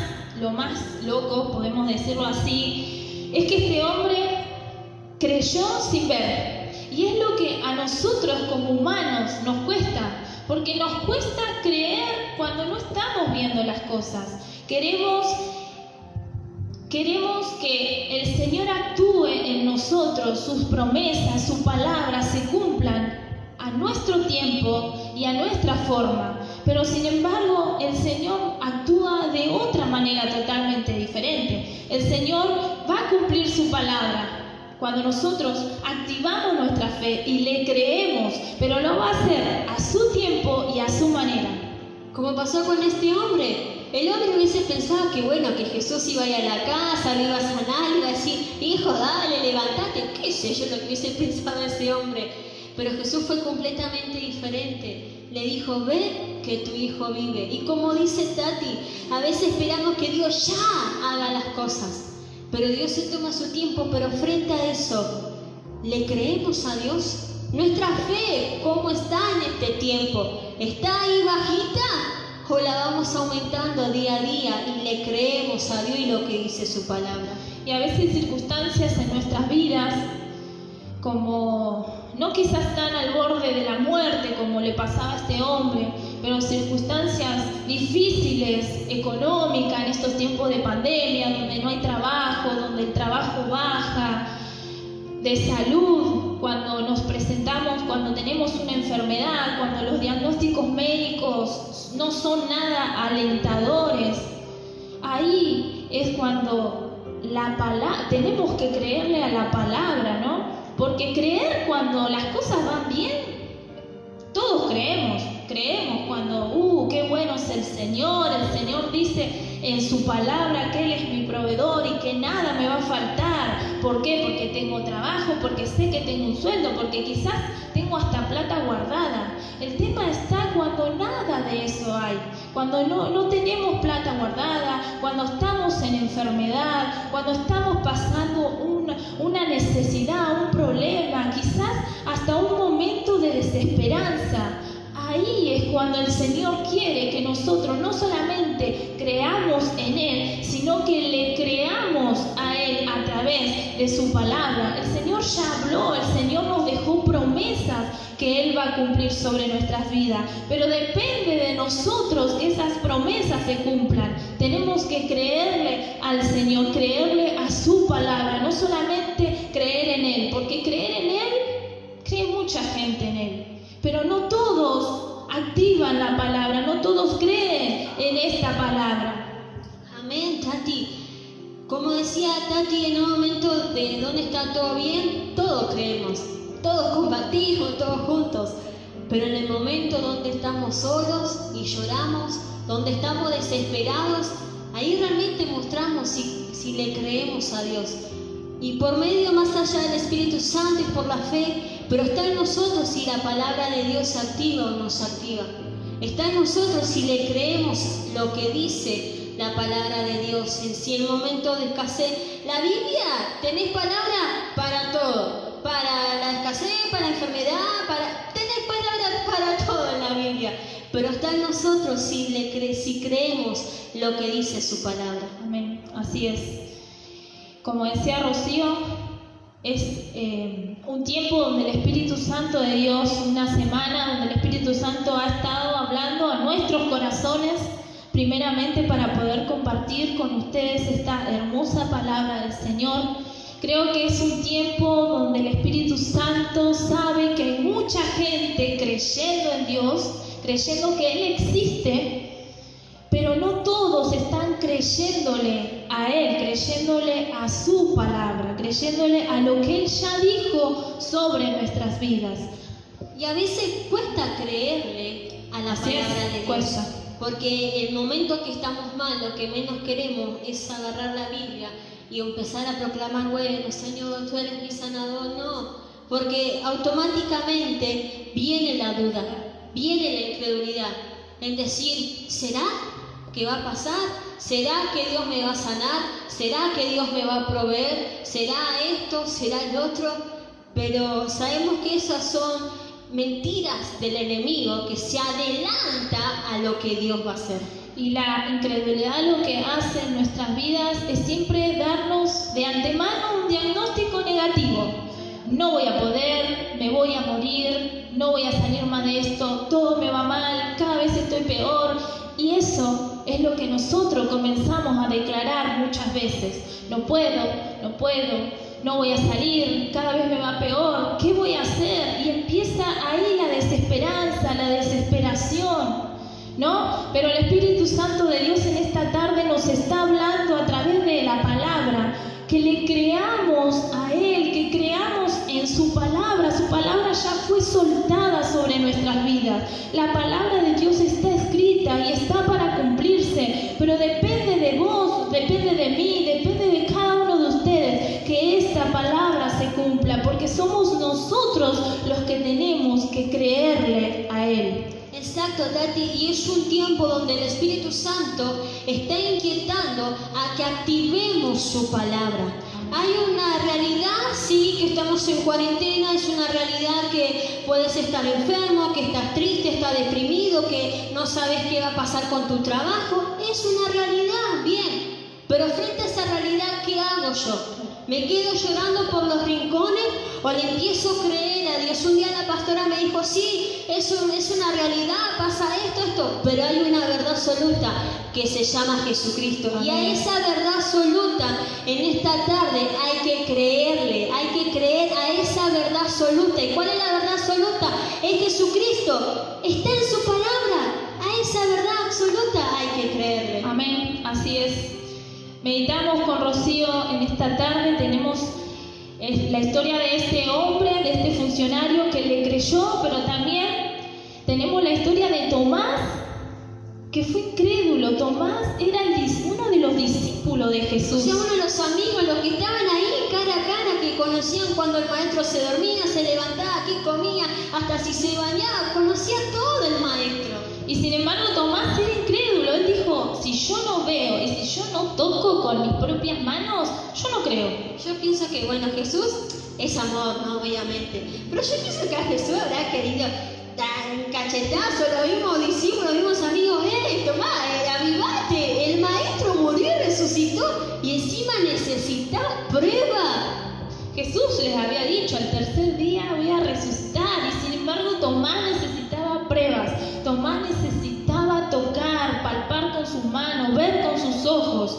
Speaker 2: loco, podemos decirlo así, es que este hombre creyó sin ver. Y es lo que a nosotros como humanos nos cuesta, porque nos cuesta creer cuando no estamos viendo las cosas. Queremos que el Señor actúe en nosotros, sus promesas, su palabra se cumplan a nuestro tiempo y a nuestra forma. Pero sin embargo, el Señor actúa de otra manera totalmente diferente. El Señor va a cumplir su palabra cuando nosotros activamos nuestra fe y le creemos, pero lo va a hacer a su tiempo y a su manera.
Speaker 3: Como pasó con este hombre. El hombre hubiese pensado que bueno, que Jesús iba a ir a la casa, lo iba a sanar, le iba a decir, hijo, dale, levantate, qué sé yo lo que hubiese pensado ese hombre. Pero Jesús fue completamente diferente. Le dijo, ve que tu hijo vive. Y como dice Tati, a veces esperamos que Dios ya haga las cosas. Pero Dios se toma su tiempo, pero frente a eso, ¿le creemos a Dios? Nuestra fe, ¿cómo está en este tiempo? ¿Está ahí bajita? ¿O la vamos aumentando día a día y le creemos a Dios y lo que dice su palabra?
Speaker 2: Y a veces circunstancias en nuestras vidas, como no quizás tan al borde de la muerte como le pasaba a este hombre, pero circunstancias difíciles, económicas, en estos tiempos de pandemia, donde no hay trabajo, donde el trabajo baja, de salud, cuando nos presentamos, cuando tenemos una enfermedad, cuando los diagnósticos médicos no son nada alentadores, ahí es cuando tenemos que creerle a la palabra, ¿no? Porque creer cuando las cosas van bien, todos creemos cuando, qué bueno es el Señor dice en su palabra que Él es mi proveedor y que nada me va a faltar. ¿Por qué? Porque tengo trabajo, porque sé que tengo un sueldo, porque quizás tengo hasta plata guardada. El tema está cuando nada de eso hay, cuando no tenemos plata guardada, cuando estamos en enfermedad, cuando estamos pasando una necesidad, un problema, quizás hasta un momento de desesperanza. Ahí es cuando el Señor quiere que nosotros no solamente creamos en Él, sino que le creamos a Él a través de su palabra. El Señor ya habló, el Señor nos dejó promesas que Él va a cumplir sobre nuestras vidas, pero depende de nosotros que esas promesas se cumplan. Tenemos que creerle al Señor, creerle a su palabra, no solamente creer en Él, porque creer en Él, cree mucha gente en Él. Pero no todos activan la palabra, no todos creen en esta palabra.
Speaker 3: Amén, Tati. Como decía Tati, en un momento de donde está todo bien, todos creemos, todos compartimos, todos juntos. Pero en el momento donde estamos solos y lloramos, donde estamos desesperados, ahí realmente mostramos si le creemos a Dios. Y por medio más allá del Espíritu Santo y por la fe, pero está en nosotros si la palabra de Dios se activa o no se activa. Está en nosotros si le creemos lo que dice la palabra de Dios. En sí, el momento de escasez, la Biblia, tenés palabra para todo. Para la escasez, para la enfermedad, tenés palabra para todo en la Biblia. Pero está en nosotros si creemos lo que dice su palabra.
Speaker 2: Amén, así es. Como decía Rocío, es un tiempo donde el Espíritu Santo de Dios, una semana donde el Espíritu Santo ha estado hablando a nuestros corazones, primeramente para poder compartir con ustedes esta hermosa palabra del Señor. Creo que es un tiempo donde el Espíritu Santo sabe que hay mucha gente creyendo en Dios, creyendo que Él existe, pero no todos están creyéndole a Él, creyéndole a su palabra, creyéndole a lo que Él ya dijo sobre nuestras vidas.
Speaker 3: Y a veces cuesta creerle a la palabra de Dios.
Speaker 2: Cuesta.
Speaker 3: Porque el momento que estamos mal, lo que menos queremos es agarrar la Biblia y empezar a proclamar, bueno, Señor, tú eres mi sanador. No, porque automáticamente viene la duda, viene la incredulidad en decir, ¿será que va a pasar? ¿Será que Dios me va a sanar? ¿Será que Dios me va a proveer? ¿Será esto? ¿Será el otro? Pero sabemos que esas son mentiras del enemigo que se adelanta a lo que Dios va a hacer.
Speaker 2: Y la incredulidad lo que hace en nuestras vidas es siempre darnos de antemano un diagnóstico negativo. No voy a poder, me voy a morir, no voy a salir más de esto, todo me va mal, cada vez estoy peor. Y eso es lo que nosotros comenzamos a declarar muchas veces. No puedo, no voy a salir, cada vez me va peor, ¿qué voy a hacer? Y empieza ahí la desesperanza, la desesperación, ¿no? Pero el Espíritu Santo de Dios en esta tarde nos está hablando a través de la palabra, que le creamos a Él, que creamos en su palabra ya fue soltada sobre nuestras vidas. La palabra de Dios está escrita y está para cumplirse, pero depende de vos, depende de mí, depende de cada uno de ustedes que esta palabra se cumpla, porque somos nosotros los que tenemos que creerle a Él.
Speaker 3: Exacto, Tati, y es un tiempo donde el Espíritu Santo está inquietando a que activemos su palabra. Hay una realidad, sí, que estamos en cuarentena, es una realidad que puedes estar enfermo, que estás triste, estás deprimido, que no sabes qué va a pasar con tu trabajo. Es una realidad, bien, pero frente a esa realidad, ¿qué hago yo? ¿Me quedo llorando por los rincones o le empiezo a creer a Dios? Un día la pastora me dijo, sí, es una realidad, pasa esto, pero hay una verdad absoluta que se llama Jesucristo. Amén. Y a esa verdad absoluta, en esta tarde hay que creerle, hay que creer a esa verdad absoluta. ¿Y cuál es la verdad absoluta? Es Jesucristo, está en su palabra. A esa verdad absoluta hay que creerle.
Speaker 2: Amén, así es. Meditamos con Rocío en esta tarde, tenemos la historia de este hombre, de este funcionario que le creyó, pero también tenemos la historia de Tomás, que fue incrédulo. Tomás era uno de los discípulos de
Speaker 3: O
Speaker 2: Jesús.
Speaker 3: sea, uno de los amigos, los que estaban ahí cara a cara, que conocían cuando el maestro se dormía, se levantaba, qué comía, hasta si se bañaba, conocía todo el maestro.
Speaker 2: Y sin embargo Tomás era incrédulo. Él dijo, si yo no veo y si yo no toco con mis propias manos, yo no creo.
Speaker 3: Yo pienso que, bueno, Jesús es amor, ¿no? Obviamente. Pero yo pienso que a Jesús habrá querido dar un cachetazo, los mismos discípulos, los mismos amigos. Tomás, avivate, el maestro murió y resucitó y encima necesita prueba.
Speaker 2: Jesús les había dicho, al tercer día voy a resucitar, y sin embargo Tomás necesitaba pruebas. Tomás necesitaba tocar, palpar con sus manos, ver con sus ojos.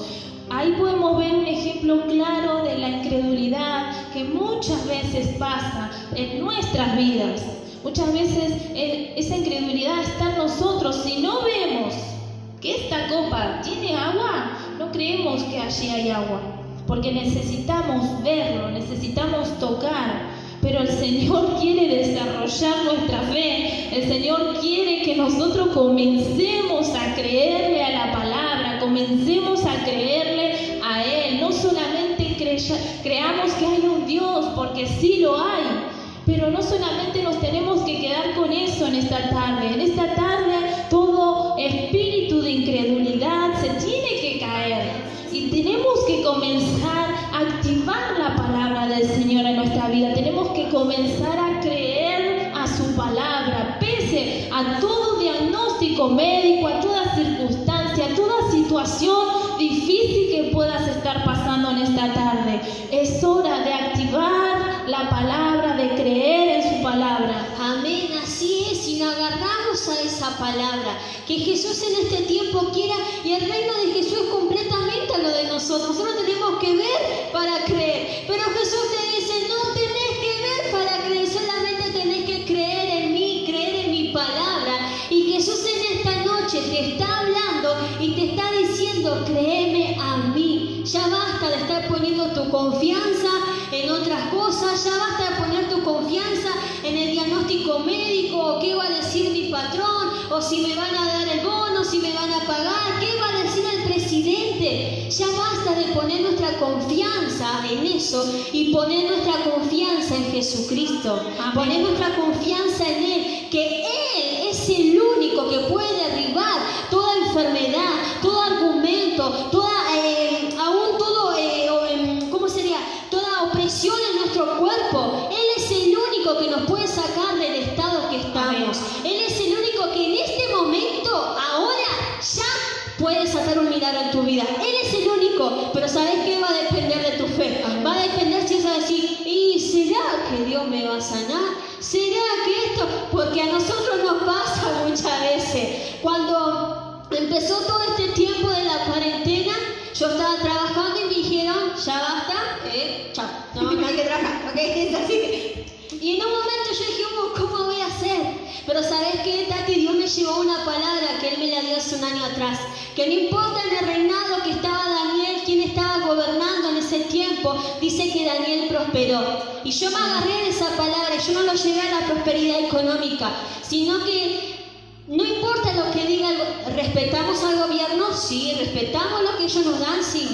Speaker 2: Ahí podemos ver un ejemplo claro de la incredulidad que muchas veces pasa en nuestras vidas. Muchas veces esa incredulidad está en nosotros. Si no vemos que esta copa tiene agua, no creemos que allí hay agua, porque necesitamos verlo, necesitamos tocar. Pero el Señor quiere desarrollar nuestra fe. El Señor quiere que nosotros comencemos a creerle a la palabra, comencemos a creerle a Él. No solamente creamos que hay un Dios, porque sí lo hay, pero no solamente nos tenemos que quedar con eso en esta tarde. En esta tarde todo espíritu de incredulidad se tiene que caer y tenemos que comenzar a activar la palabra del Señor en nuestra vida. Tenemos que comenzar a creer a su palabra, pese a todo diagnóstico médico, a toda circunstancia, a toda situación difícil que puedas estar pasando en esta tarde. Es hora de activar la palabra, de creer en su palabra.
Speaker 3: Amén, así es, y nos agarramos a esa palabra. Que Jesús en este tiempo quiera, y el reino de Jesús es completamente a lo de nosotros. Nosotros tenemos que ver para creer. Pero Jesús te dice, no tenés que ver para creer, solamente tenés que creer en mí, creer en mi palabra. Y Jesús en esta noche te está hablando y te está diciendo, créeme a mí. Ya basta de estar poniendo tu confianza en otras cosas, ya basta de poner tu confianza en el diagnóstico médico, o qué va a decir mi patrón, o si me van a dar el bono, si me van a pagar, qué va a decir el presidente. Ya basta de poner nuestra confianza en eso y poner nuestra confianza en Jesucristo.
Speaker 2: Amén.
Speaker 3: Poner nuestra confianza en Él, que Él es el único que puede derribar toda enfermedad, todo argumento, toda opresión en nuestro cuerpo. Él es el único que nos puede sacar del estado que estamos. Él es el único que en este momento, ahora, ya puede sacar un milagro en tu vida. Él es el único, pero ¿sabes qué? Va a depender de tu fe. Va a depender si vas a decir, ¿y será que Dios me va a sanar? ¿Será que esto? Porque a nosotros nos pasa muchas veces. Cuando empezó todo este tiempo de la cuarentena, yo estaba trabajando y me dijeron, ya basta, chao, no hay que trabajar, ¿ok? Es así. Y en un momento yo dije, ¿cómo voy a hacer? Pero ¿sabes qué, Tati? Dios me llevó una palabra que Él me la dio hace un año atrás. Que no importa en el reinado que estaba Daniel, quién estaba gobernando en ese tiempo, dice que Daniel prosperó. Y yo me agarré de esa palabra y yo no lo llevé a la prosperidad económica, sino que no importa lo que diga, respetamos al gobierno, sí, respetamos lo que ellos nos dan, sí,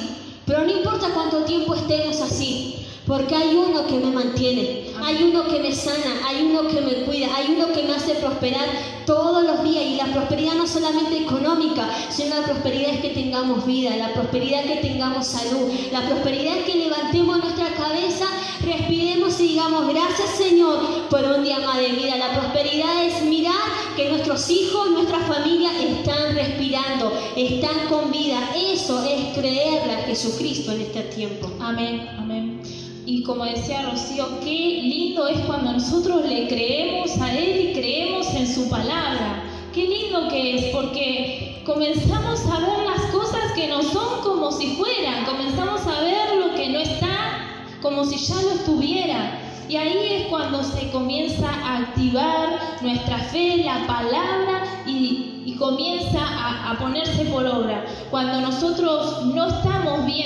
Speaker 3: pero no importa cuánto tiempo estemos así, porque hay uno que me mantiene, hay uno que me sana, hay uno que me cuida, hay uno que me hace prosperar todos los días. Y la prosperidad no solamente económica, sino la prosperidad es que tengamos vida, la prosperidad es que tengamos salud, la prosperidad es que levantemos nuestra cabeza, respiremos y digamos gracias Señor por un día más de vida. La prosperidad es mirar que nuestros hijos, nuestra familia están respirando, están con vida. Eso es creerle a Jesucristo en este tiempo.
Speaker 2: Amén, amén. Y como decía Rocío, qué lindo es cuando nosotros le creemos a Él y creemos en su palabra. Qué lindo que es, porque comenzamos a ver las cosas que no son como si fueran, comenzamos a ver lo que no está como si ya lo estuviera. Y ahí es cuando se comienza a activar nuestra fe, la palabra, y comienza a ponerse por obra. Cuando nosotros no estamos bien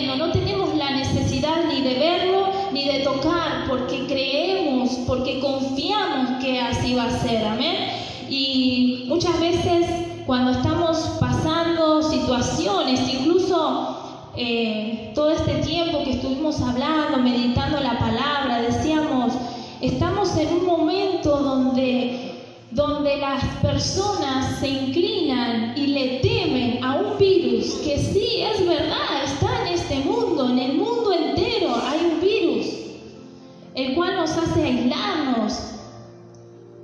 Speaker 2: así va a ser, amén. Y muchas veces cuando estamos pasando situaciones, incluso todo este tiempo que estuvimos hablando, meditando la palabra, decíamos, estamos en un momento donde las personas se inclinan y le temen a un virus que sí, es verdad, está en este mundo, en el mundo entero hay un virus, el cual nos hace aislarnos,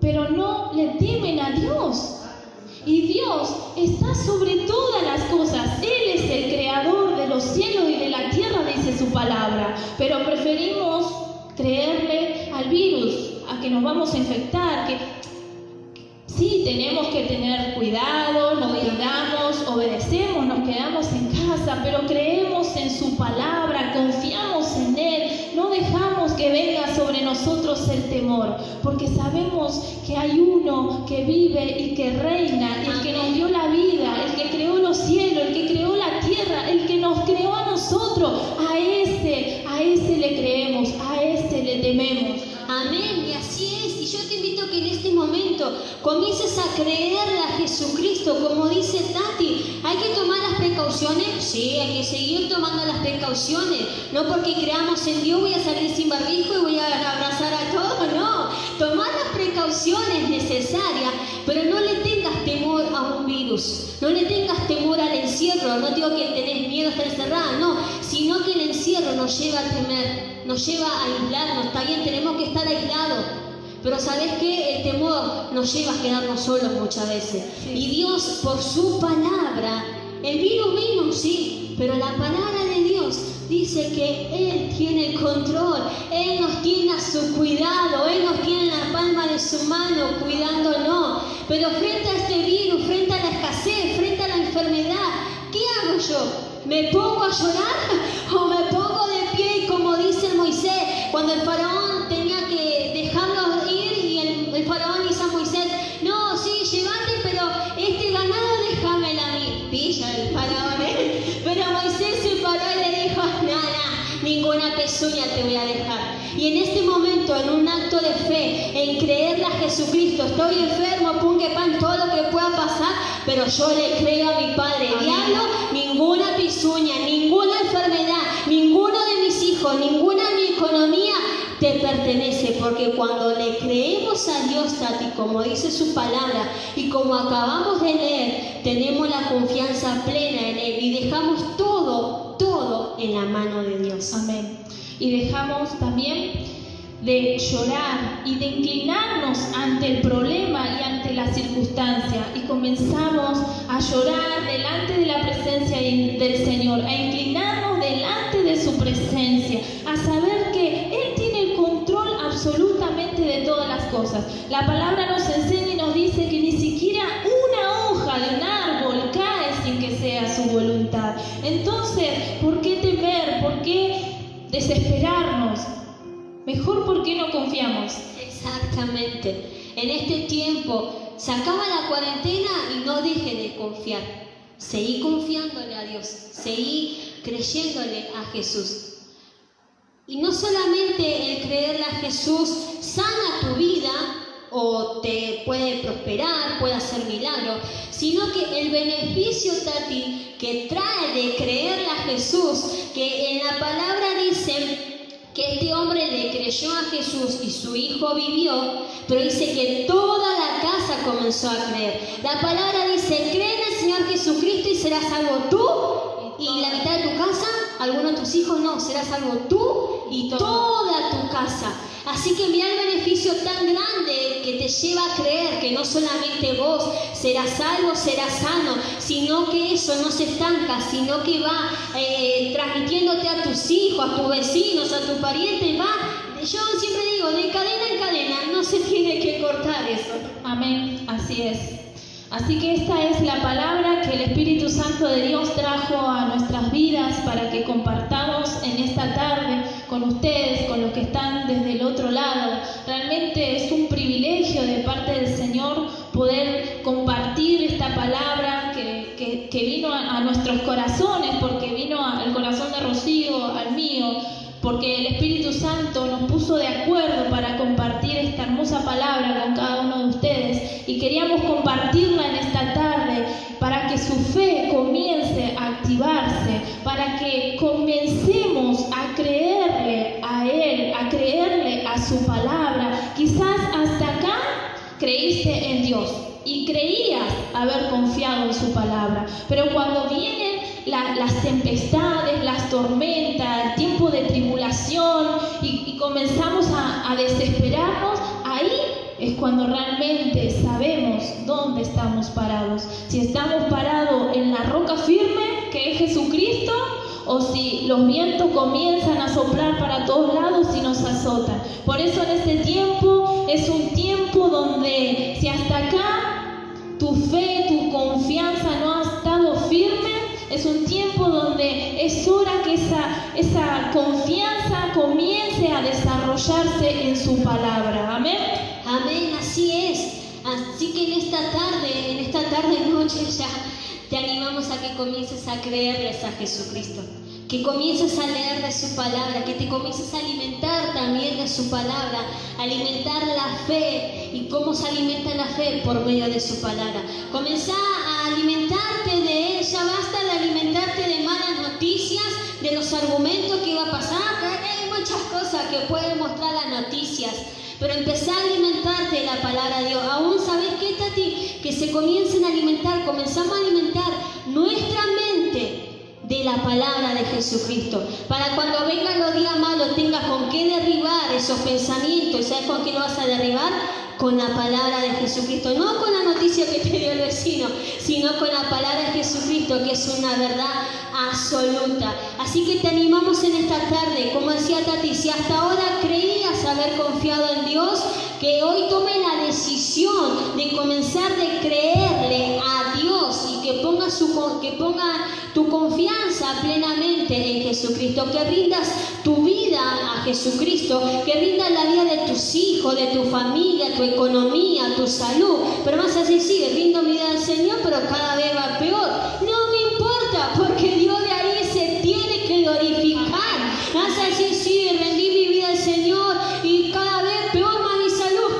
Speaker 2: pero no le temen a Dios. Y Dios está sobre todas las cosas. Él es el creador de los cielos y de la tierra, dice su palabra. Pero preferimos creerle al virus, a que nos vamos a infectar, que sí, tenemos que tener cuidado, nos cuidamos, obedecemos, nos quedamos en casa, pero creemos en su palabra, confiamos en Él, no dejamos que venga sobre nosotros el temor, porque sabemos que hay uno que vive y que reina, el que nos dio la vida, el que creó los cielos, el que creó la tierra, el que nos creó a nosotros. A ese le creemos, a ese le tememos.
Speaker 3: Amén, y así es. Y yo te invito a que en este momento comiences a creerle a Jesucristo, como dice Tati. ¿Hay que tomar las precauciones? Sí, hay que seguir tomando las precauciones. No porque creamos en Dios voy a salir sin barbijo y voy a abrazar a todos, no. Tomar las precauciones necesarias, pero no le tengas temor a un virus, no le tengas temor al encierro. No digo que tenés miedo a estar encerrada, no, sino que el encierro nos lleva a temer, nos lleva a aislarnos. Está bien, tenemos que estar aislados, pero ¿sabes qué? El temor nos lleva a quedarnos solos muchas veces. Sí. Y Dios, por su palabra, el virus vino, sí, pero la palabra de Dios dice que Él tiene el control, Él nos tiene a su cuidado, Él nos tiene en la palma de su mano cuidándonos. Pero frente a este virus, frente a la escasez, frente a la enfermedad, ¿qué hago yo? ¿Me pongo a llorar o me pongo de pie? Y como dice Moisés, cuando el faraón tenía que dejarlos ir y el faraón dice a Moisés, no, sí, llévate, pero este ganado déjamelo a mí. Pilla el faraón, Pero Moisés se paró y le dijo, nada, ninguna pezuña te voy a dejar. Y en este momento, en un acto de fe, en creerle a Jesucristo, estoy enfermo, pungue pan, todo lo que pueda pasar, pero yo le creo a mi Padre. Amén. Diablo, ninguna pezuña, ninguna enfermedad, ninguno de mis hijos, ninguna de mi economía te pertenece, porque cuando le creemos a Dios, Tati, como dice su palabra y como acabamos de leer, tenemos la confianza plena en Él y dejamos todo en la mano de Dios.
Speaker 2: Amén. Y dejamos también de llorar y de inclinarnos ante el problema y ante la circunstancia, y comenzamos a llorar delante de la presencia del Señor, a inclinarnos delante de su presencia, a saber que Él tiene el control absolutamente de todas las cosas. La palabra nos enseña y nos dice que ni siquiera una hoja de un árbol cae sin que sea su voluntad. Entonces, ¿por qué temer? ¿Por qué desesperarnos? Mejor, ¿por qué no confiamos?
Speaker 3: Exactamente. En este tiempo se acaba la cuarentena y no deje de confiar. Seguí confiándole a Dios, seguí creyéndole a Jesús. Y no solamente el creerle a Jesús sana tu vida o te puede prosperar, puede hacer milagros, sino que el beneficio, Tati, que trae de creerle a Jesús, que en la palabra dicen que este hombre le creyó a Jesús y su hijo vivió, pero dice que toda la casa comenzó a creer. La palabra dice, cree en el Señor Jesucristo y serás salvo tú y la mitad de tu casa, algunos de tus hijos no, serás salvo tú y toda tu casa. Así que mira el beneficio tan grande que te lleva a creer que no solamente vos serás salvo, serás sano, sino que eso no se estanca, sino que va transmitiéndote a tus hijos, a tus vecinos, a tus parientes, va. Yo siempre digo, de cadena en cadena, no se tiene que cortar eso.
Speaker 2: Amén, así es. Así que esta es la palabra que el Espíritu Santo de Dios trajo a nuestras vidas para que compartamos en esta tarde con ustedes, con los que están desde el otro lado. Realmente es un privilegio de parte del Señor poder compartir esta palabra que vino a nuestros corazones, porque vino al corazón de Rocío, al mío, porque el Espíritu Santo nos puso de acuerdo para compartir esta hermosa palabra con cada uno comencemos a creerle a Él, a creerle a su palabra. Quizás hasta acá creíste en Dios y creías haber confiado en su palabra, pero cuando vienen las tempestades, las tormentas, el tiempo de tribulación y comenzamos a desesperarnos, ahí es cuando realmente sabemos dónde estamos parados. Si estamos parados en la roca firme, que es Jesucristo, o si los vientos comienzan a soplar para todos lados y nos azotan. Por eso en este tiempo es un tiempo donde si hasta acá tu fe, tu confianza no ha estado firme, es un tiempo donde es hora que esa confianza comience a desarrollarse en su palabra. Amén.
Speaker 3: Amén, así es. Así que en esta tarde, noche ya te animamos a que comiences a creerles a Jesucristo, que comiences a leer de su palabra, que te comiences a alimentar también de su palabra, alimentar la fe. ¿Y cómo se alimenta la fe? Por medio de su palabra. Comenzá a alimentarte de Él. Ya basta de alimentarte de malas noticias, de los argumentos que va a pasar. Hay muchas cosas que pueden mostrar las noticias, pero empezá a alimentarte de la palabra de Dios. Aún, ¿sabes qué, Tati? Que se comiencen a alimentar, comenzamos a alimentar nuestra mente de la palabra de Jesucristo, para cuando vengan los días malos tengas con qué derribar esos pensamientos. ¿Sabes con qué lo vas a derribar? Con la palabra de Jesucristo, no con la noticia que te dio el vecino, sino con la palabra de Jesucristo, que es una verdad absoluta. Así que te animamos en esta tarde, como decía Tati, si hasta ahora creías haber confiado en Dios, que hoy tome la decisión de comenzar de creerle a Dios y que ponga tu confianza plenamente en Jesucristo, que rindas tu vida a Jesucristo, que rindas la vida de tus hijos, de tu familia, tu economía, tu salud. Pero vas a decir, sí, rindo mi vida al Señor, pero cada vez va peor. No me importa, porque Dios de ahí se tiene que glorificar. Vas a decir, sí, rendí mi vida al Señor y cada vez peor más mi salud.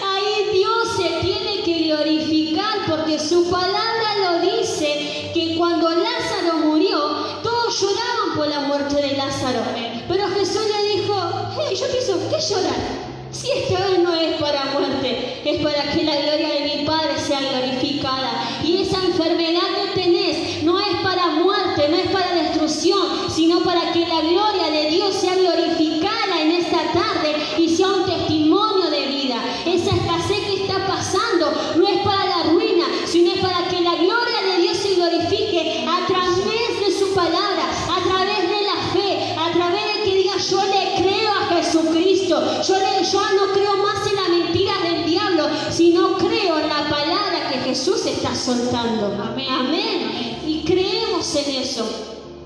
Speaker 3: Ahí Dios se tiene que glorificar, porque su palabra lo dice, que cuando Lázaro murió, todos lloraban por la muerte de Lázaro. Pero Jesús le dijo, hey, yo pienso, ¿qué llorar? Si esta vez no es para muerte, es para que la gloria de mi Padre sea glorificada. Y esa enfermedad que tenés no es para muerte, no es para destrucción, sino para que la gloria de Dios sea glorificada en esta tarde y sea un testimonio de vida. Esa escasez que está pasando no es para la ruina, sino es para que la gloria de Dios se glorifique a través de su palabra, a través de la fe, a través de que diga, yo le creo a Jesucristo, yo no creo más en las mentiras del diablo, sino creo en la palabra que Jesús está soltando.
Speaker 2: Amén.
Speaker 3: Amén. Y creemos en eso.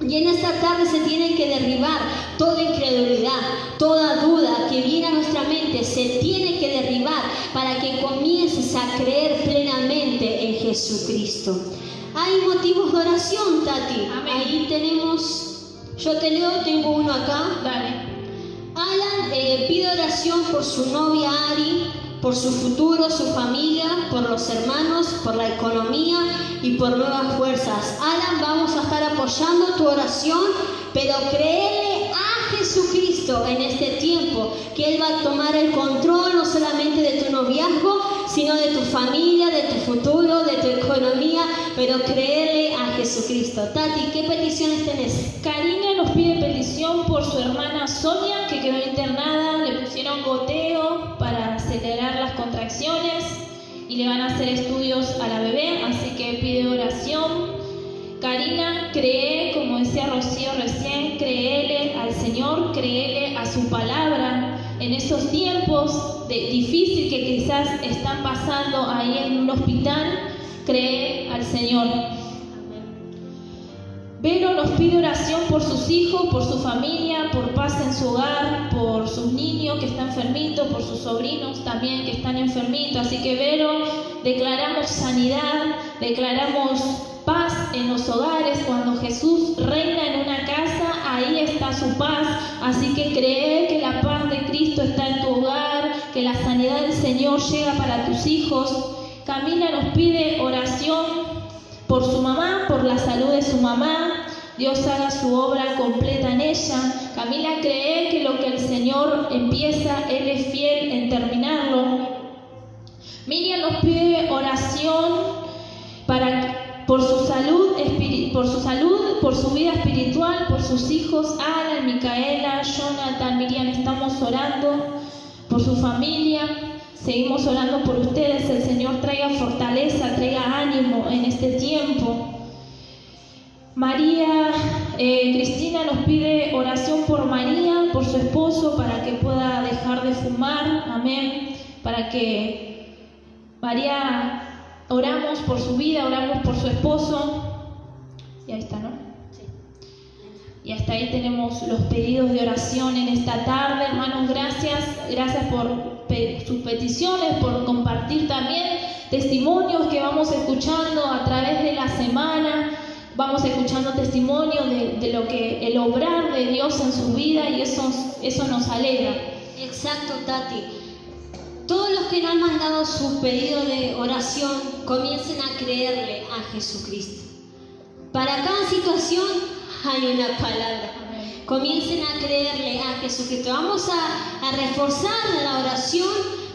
Speaker 3: Y en esta tarde se tiene que derribar toda incredulidad, toda duda que viene a nuestra mente, se tiene que derribar para que comiences a creer plenamente en Jesucristo. Hay motivos de oración, Tati.
Speaker 2: Amén.
Speaker 3: Ahí tenemos, yo te leo, tengo uno acá.
Speaker 2: Dale.
Speaker 3: Alan pide oración por su novia Ari, por su futuro, su familia, por los hermanos, por la economía y por nuevas fuerzas. Alan, vamos a estar apoyando tu oración, pero créele a Jesucristo en este tiempo, que Él va a tomar el control no solamente de tu noviazgo, sino de tu familia, de tu futuro, de tu economía, pero créele a Jesucristo. Tati, ¿qué peticiones tenés?
Speaker 2: Karina nos pide petición por su hermana Sonia, que quedó internada, le pusieron goteo para acelerar las contracciones y le van a hacer estudios a la bebé, así que pide oración. Karina, cree, como decía Rocío recién, créele al Señor, créele a su palabra. En esos tiempos difíciles que quizás están pasando ahí en un hospital, cree al Señor. Vero nos pide oración por sus hijos, por su familia, por paz en su hogar, por sus niños que están enfermitos, por sus sobrinos también que están enfermitos. Así que Vero, declaramos sanidad, declaramos paz en los hogares. Cuando Jesús reina en una casa, ahí está su paz. Así que cree que la paz de Cristo está en tu hogar, que la sanidad del Señor llega para tus hijos. Camila nos pide oración por su mamá, por la salud de su mamá, Dios haga su obra completa en ella. Camila cree que lo que el Señor empieza, Él es fiel en terminarlo. Miriam nos pide oración por su salud, por su vida espiritual, por sus hijos, Alan, Micaela, Jonathan. Miriam, estamos orando por su familia. Seguimos orando por ustedes. El Señor traiga fortaleza, traiga ánimo en este tiempo. María, Cristina nos pide oración por María, por su esposo, para que pueda dejar de fumar. Amén. Para que María, oramos por su vida, oramos por su esposo. Y ahí está, ¿no? Sí. Y hasta ahí tenemos los pedidos de oración en esta tarde. Hermanos, gracias por sus peticiones, por compartir también testimonios que vamos escuchando a través de la semana. Vamos escuchando testimonios de lo que el obrar de Dios en su vida, y eso nos alegra.
Speaker 3: Exacto, Tati. Todos los que nos han mandado su pedido de oración, comiencen a creerle a Jesucristo. Para cada situación hay una palabra. Comiencen a creerle a Jesucristo. Vamos a reforzar la oración,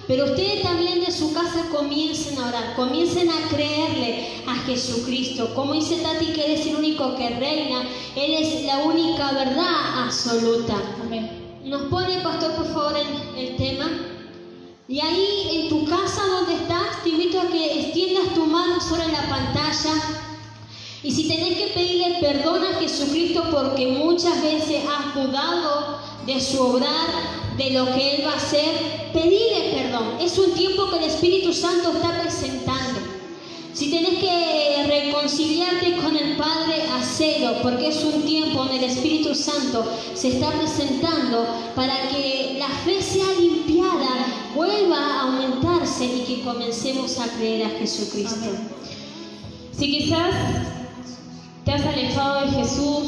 Speaker 3: pero ustedes también de su casa comiencen a orar, comiencen a creerle a Jesucristo. Como dice Tati, que Él es el único que reina, Él es la única verdad absoluta.
Speaker 2: Amén.
Speaker 3: Nos pone, pastor, por favor, el tema. Y ahí en tu casa donde estás, te invito a que extiendas tu mano sobre la pantalla. Y si tenés que pedirle perdón a Jesucristo porque muchas veces has dudado de su obrar, de lo que Él va a hacer, pedile perdón. Es un tiempo que el Espíritu Santo está presentando. Si tenés que reconciliarte con el Padre, hacelo, porque es un tiempo donde el Espíritu Santo se está presentando para que la fe sea limpiada, vuelva a aumentarse y que comencemos a creer a Jesucristo.
Speaker 2: Amén. Si quizás te has alejado de Jesús,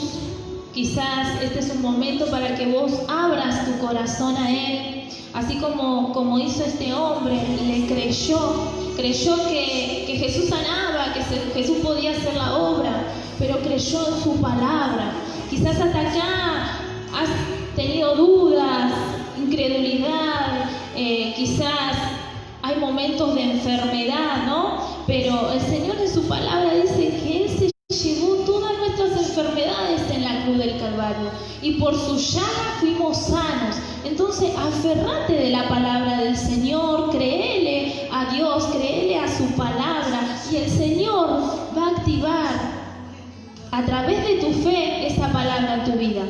Speaker 2: quizás este es un momento para que vos abras tu corazón a Él, así como hizo este hombre. Le creyó que Jesús sanaba, que Jesús podía hacer la obra, pero creyó en su palabra. Quizás hasta acá has tenido dudas, incredulidad, quizás hay momentos de enfermedad, ¿no? Pero el Señor en su palabra dice que Él se llevó todas nuestras enfermedades en la cruz del Calvario, y por su llaga fuimos sanos. Entonces, aferrate de la palabra del Señor, créele a Dios, créele a su palabra, y el Señor va a activar a través de tu fe esa palabra en tu vida.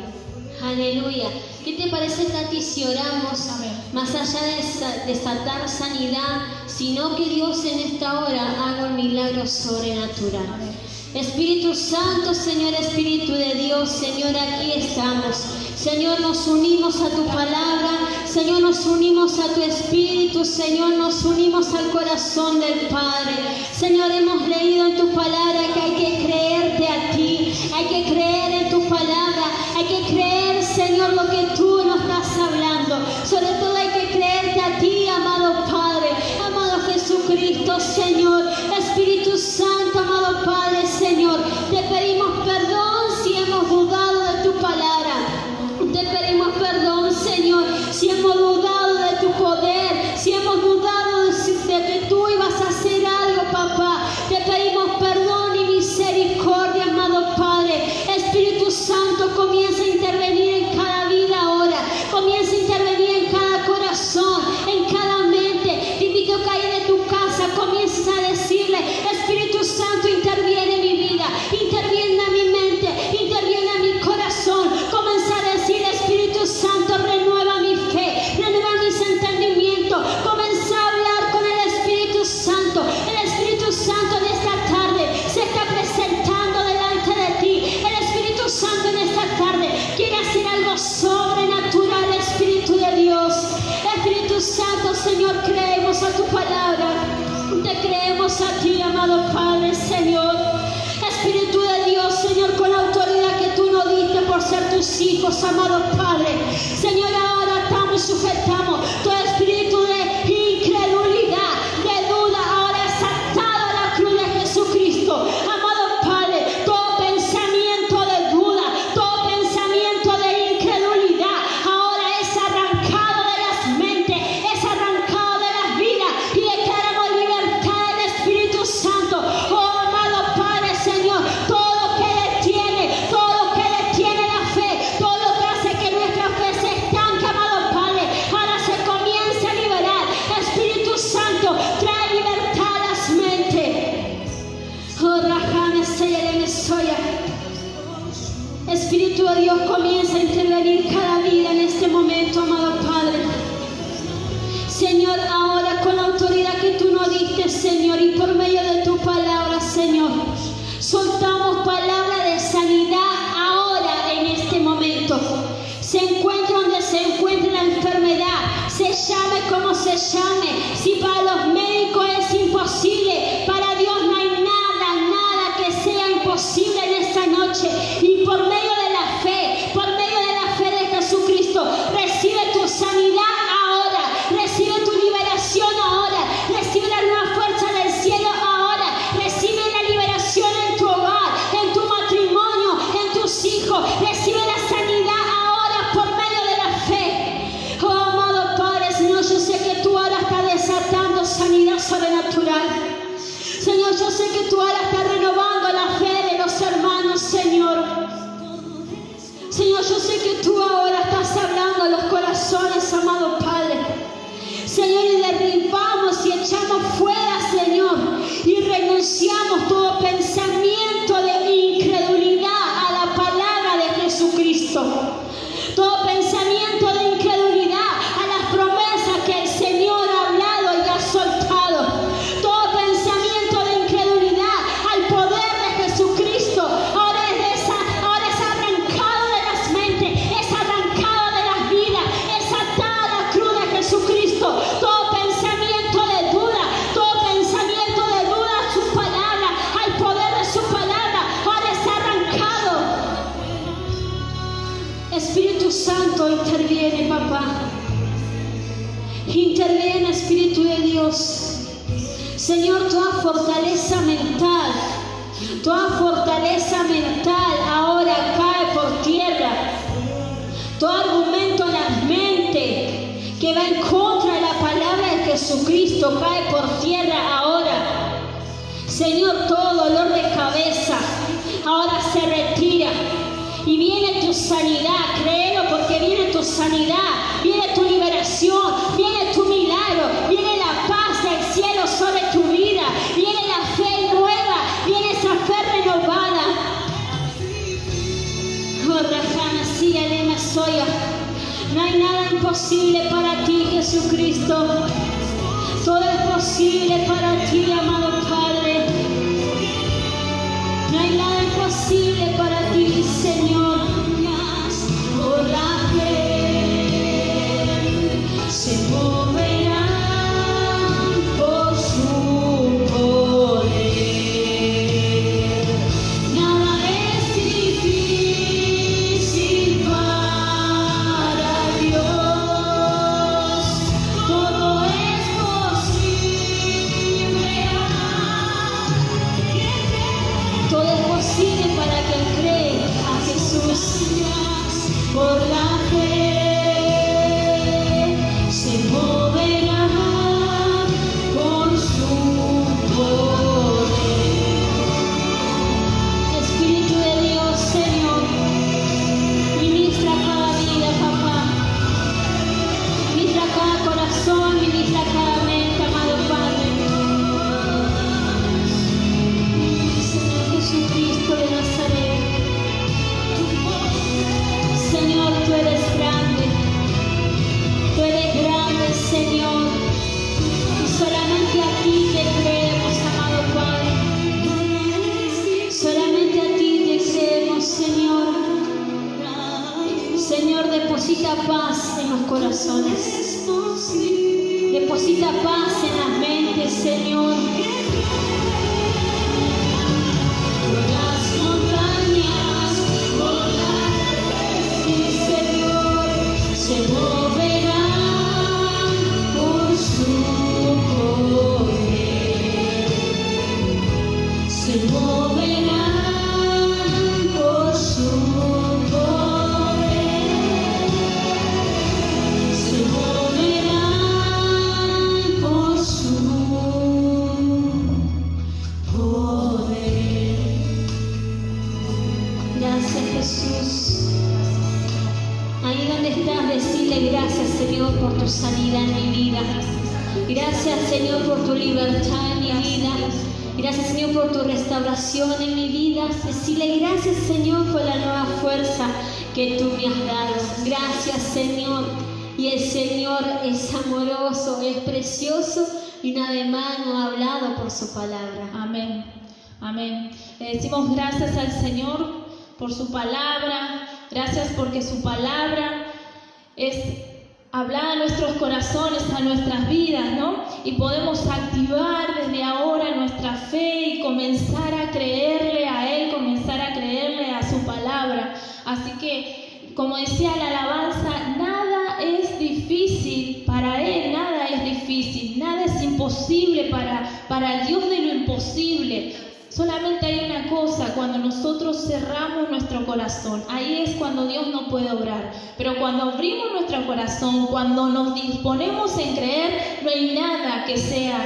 Speaker 3: Aleluya. ¿Qué te parece, Tati, si oramos?
Speaker 2: Amén.
Speaker 3: Más allá de desatar sanidad, sino que Dios en esta hora haga un milagro sobrenatural.
Speaker 2: Amén.
Speaker 3: Espíritu Santo, Señor, Espíritu de Dios, Señor, aquí estamos. Señor, nos unimos a tu palabra, Señor, nos unimos a tu Espíritu, Señor, nos unimos al corazón del Padre. Señor, hemos leído en tu palabra que hay que creerte a ti, hay que creer en tu palabra, hay que creer, Señor, lo que tú nos estás hablando. Sobre todo hay que creerte a ti, amado Padre, amado Jesucristo, Señor, Espíritu Santo, amado Padre, Señor, te pedimos perdón si hemos dudado de tu palabra. Te pedimos perdón, Señor, si hemos dudado de tu poder, si hemos dudado de que tú ibas a hacer algo, papá. Te pedimos perdón y misericordia, amado Padre. Espíritu Santo, comienza a intervenir en cada vida ahora. Comienza a intervenir en cada corazón, en cada mente. Te invito a que ahí de tu casa comiences a decirle: Espíritu Santo, interviene en mi vida, interviene en mi mente, interviene en mi corazón. Comenzar a decir: Espíritu Santo, renueva mi fe, renueva mis entendimientos. Comienza a hablar con el Espíritu Santo. El Espíritu Santo en esta tarde se está presentando delante de ti. El Espíritu Santo en esta tarde quiere hacer algo sobrenatural. Espíritu de Dios, Espíritu Santo, Señor, creemos a tu palabra. Te creemos a ti, amado Padre, Señor. Espíritu de Dios, Señor, con la autoridad que tú nos diste por ser tus hijos, amado Padre. Señor, ahora atamos y sujetamos todo espíritu de incredulidad, de duda, ahora es atado a la cruz de Jesucristo. Amado Padre, todo pensamiento de duda,
Speaker 1: diste, Señor, y por medio de tu palabra, Señor, soltamos palabra de sanidad ahora en este momento. Se encuentre donde se encuentre la enfermedad, se llame como se llame. Si para los médicos es imposible, para Dios no hay nada que sea imposible en esta noche. Y por medio de la fe de Jesucristo, recibe tu sanidad ahora, recibe tu liberación ahora, recibe la nueva fuerza del cielo ahora, recibe la liberación en tu hogar, en tu matrimonio, en tus hijos, recibe la sanidad ahora por medio de la fe. Oh, amado Padre, Señor, yo sé que tú ahora estás desatando sanidad sobrenatural. Señor, yo sé que tú ahora estás renovando la fe de los hermanos, Señor. Señor, yo sé que tú ahora estás hablando a los corazones, amado Padre. Señor, y derribamos y echamos fuera, Señor, y renunciamos todo pensamiento de incredulidad a la palabra de Jesucristo. Todo pensamiento de incredulidad a las promesas que el Señor ha hablado y ha soltado. Todo pensamiento de incredulidad al poder de Jesucristo. Ahora es arrancado de las mentes, es arrancado de las vidas, es atado a la cruz de Jesucristo. Todo pensamiento de duda a su palabra, al poder de su palabra, ahora es arrancado. Espíritu Santo, interviene, papá. Interviene, Espíritu de Dios. Señor, toda fortaleza mental ahora cae por tierra. Todo argumento en la mente que va en contra de la palabra de Jesucristo cae por tierra ahora. Señor, todo dolor de cabeza ahora se retira. Y viene tu sanidad, créelo, porque viene tu sanidad, viene tu liberación, viene tu milagro, viene la paz del cielo sobre tu vida, viene la fe nueva, viene esa fe renovada. Oh, Rajana, sí, Alema Soya. No hay nada imposible para ti, Jesucristo. Todo es posible para ti, amado Padre. No hay nada imposible para ti, Señor. Por la fe se moverán por su poder. Nada es difícil para Dios. Todo es posible. Todo es posible para quien cree a Jesús. Por la fe se moverá por su poder. Espíritu de Dios, Señor, ministra cada vida, papá. Ministra cada corazón, ministra cada mente, amado Padre. Señor Jesucristo de Nazaret. Señor, tú eres grande, Señor, y solamente a ti te creemos, amado Padre, solamente a ti te creemos, Señor. Señor, deposita paz en los corazones, deposita paz en las mentes, Señor. Por las montañas, Señor, se moverán por su poder. Se moverán por su poder. Se moverán por su poder. Gracias, Jesús. Ahí donde estás, decirle gracias, Señor, por tu sanidad en mi vida. Gracias, Señor, por tu libertad en mi vida. Gracias, Señor, por tu restauración en mi vida. Decirle gracias, Señor, por la nueva fuerza que tú me has dado. Gracias, Señor.
Speaker 3: Y el Señor es amoroso, es precioso y una vez más nos ha hablado por su palabra.
Speaker 2: Amén. Amén. Le decimos gracias al Señor por su palabra. Gracias porque su palabra es hablada a nuestros corazones, a nuestras vidas, ¿no? Y podemos activar desde ahora nuestra fe y comenzar a creerle a Él, comenzar a creerle a su palabra. Así que, como decía la alabanza, nada es difícil para Él, nada es difícil, nada es imposible para el Dios de lo imposible. Solamente hay una cosa: cuando nosotros cerramos nuestro corazón, ahí es cuando Dios no puede obrar. Pero cuando abrimos nuestro corazón, cuando nos disponemos en creer, no hay nada que sea,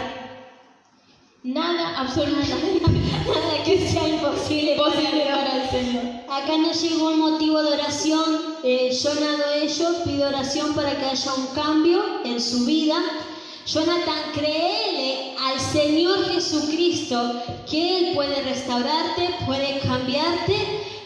Speaker 2: nada, absolutamente
Speaker 3: Nada que sea imposible
Speaker 2: para el Señor.
Speaker 3: Acá nos llegó un motivo de oración. Jonathan ellos pide oración para que haya un cambio en su vida. Jonathan, créele al Señor Jesucristo que Él puede restaurarte, puede cambiarte.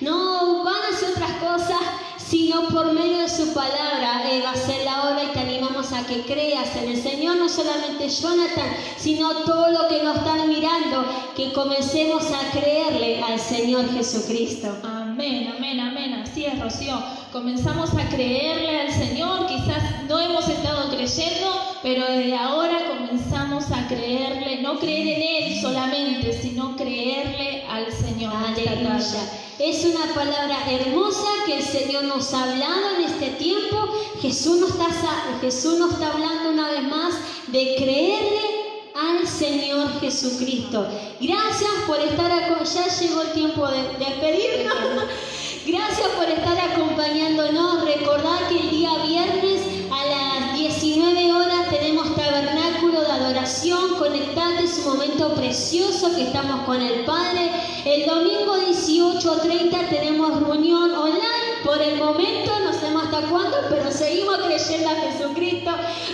Speaker 3: No van a hacer otras cosas, sino por medio de su palabra va a ser la obra, y te animamos a que creas en el Señor. No solamente Jonathan, sino todo lo que nos están mirando, que comencemos a creerle al Señor Jesucristo.
Speaker 2: Amén, amén, amén. Así es, Rocío. Comenzamos a creerle al Señor. Quizás no hemos estado creyendo, pero desde ahora comenzamos a creerle, no creer en Él solamente, sino creerle al Señor.
Speaker 3: Aleluya. Es una palabra hermosa que el Señor nos ha hablado en este tiempo. Jesús nos está hablando una vez más de creerle al Señor Jesucristo. Gracias por estar acá. Ya llegó el tiempo de despedirnos. Gracias por estar acompañándonos. Recordad que el día viernes a las 19 horas tenemos tabernáculo de adoración. Conectate, es un momento precioso que estamos con el Padre. El domingo 18:30 tenemos reunión online. Por el momento no sabemos hasta cuándo, pero seguimos creyendo a Jesucristo.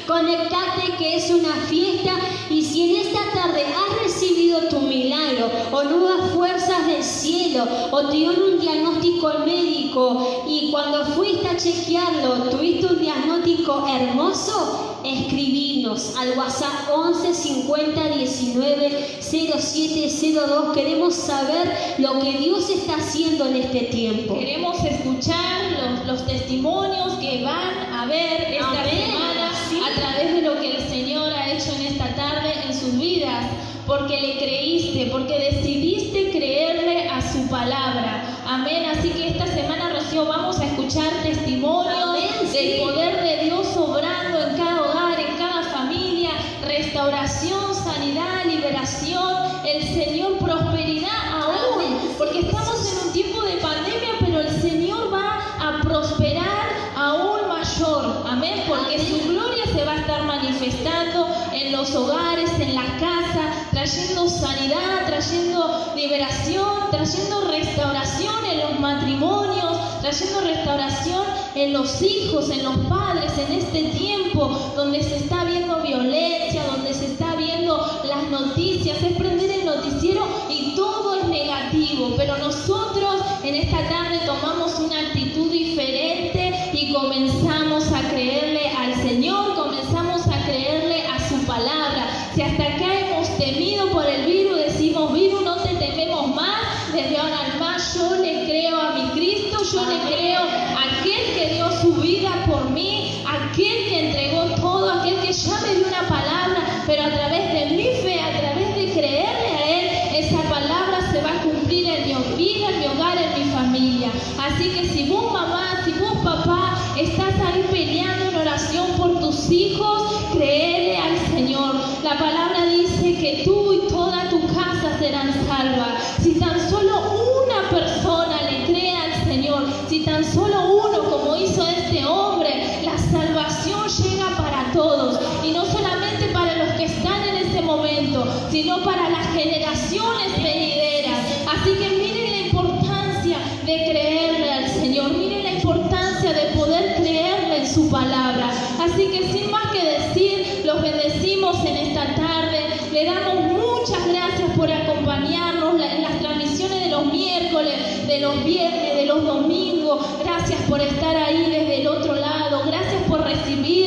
Speaker 3: Conectate, que es una fiesta. Y si en esta tarde has recibido tu milagro o nuevas fuerzas del cielo, o te dio un diagnóstico médico y cuando fuiste a chequearlo tuviste un diagnóstico hermoso, escribinos al WhatsApp 11 50 19 0702. Queremos saber lo que Dios está haciendo en este tiempo.
Speaker 2: Queremos escuchar los testimonios que van a ver esta semana, sí, a través de lo que el Señor ha hecho en esta tarde en sus vidas, porque le creíste, porque decidiste creerle a su palabra. Amén. Así que esta semana, Rocío, vamos a escuchar testimonios del poder de Dios obrando en cada hogar, en cada familia, restauración, sanidad, liberación, el Señor, prosperidad aún, porque estamos en un tiempo de pandemia, pero el Señor va a prosperar aún mayor. Amén. Porque su gloria se va a estar manifestando en los hogares, en la casa, trayendo sanidad, trayendo liberación, trayendo restauración en los matrimonios, trayendo restauración en los hijos, en los padres, en este tiempo donde se está viendo violencia, donde se está viendo las noticias. Es prender el noticiero y todo es negativo, pero nosotros en esta tarde tomamos una actitud diferente y comenzamos a creerle al Señor, comenzamos a creerle a su palabra. Si hasta acá hemos temido por el virus, decimos: virus, no te tememos más. Desde ahora en más yo le creo a mi Cristo, yo le creo a aquel que dio su vida por mí, aquel que entregó todo, aquel que ya me dio una palabra, pero a través de mi fe, a través de creerle a Él, esa palabra se va a cumplir en mi vida, en mi hogar, en mi familia. Así que si vos, mamá, si vos, papá, estás ahí peleando en oración por tus hijos, créele al Señor. La palabra dice que tú y toda tu casa serán salvas. Si tan solo una persona le cree al Señor, si tan solo uno, como hizo este hombre, la salvación llega para todos. Y no solamente para los que están en este momento, sino para las generaciones venideras. Así que miren la importancia de creerle al Señor. Miren la importancia de poder creerle en su palabra. Así que sin más que decir, los bendecimos en esta tarde. Le damos muchas gracias por acompañarnos en las transmisiones de los miércoles, de los viernes, de los domingos. Gracias por estar ahí desde el otro lado. Gracias por recibir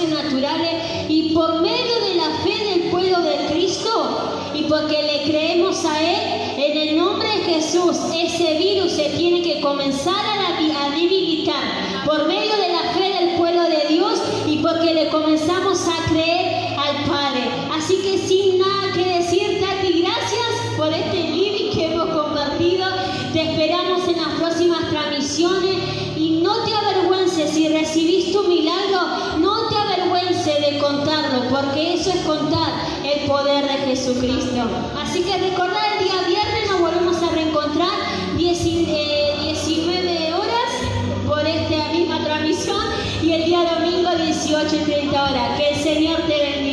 Speaker 3: sobrenaturales y por medio de la fe del pueblo de Cristo y porque le creemos a Él, en el nombre de Jesús, ese virus se tiene que comenzar a debilitar por medio de la fe del pueblo de Dios y porque le comenzamos a creer al Padre. Así que sin nada que decir, Tati, gracias por este living que hemos compartido. Te esperamos en las próximas transmisiones y no te avergüences si recibiste un milagro, no te avergüences de contarlo, porque eso es contar el poder de Jesucristo. Así que recordad, el día viernes nos volvemos a reencontrar 19 horas por esta misma transmisión y el día domingo 18:30 horas. Que el Señor te bendiga.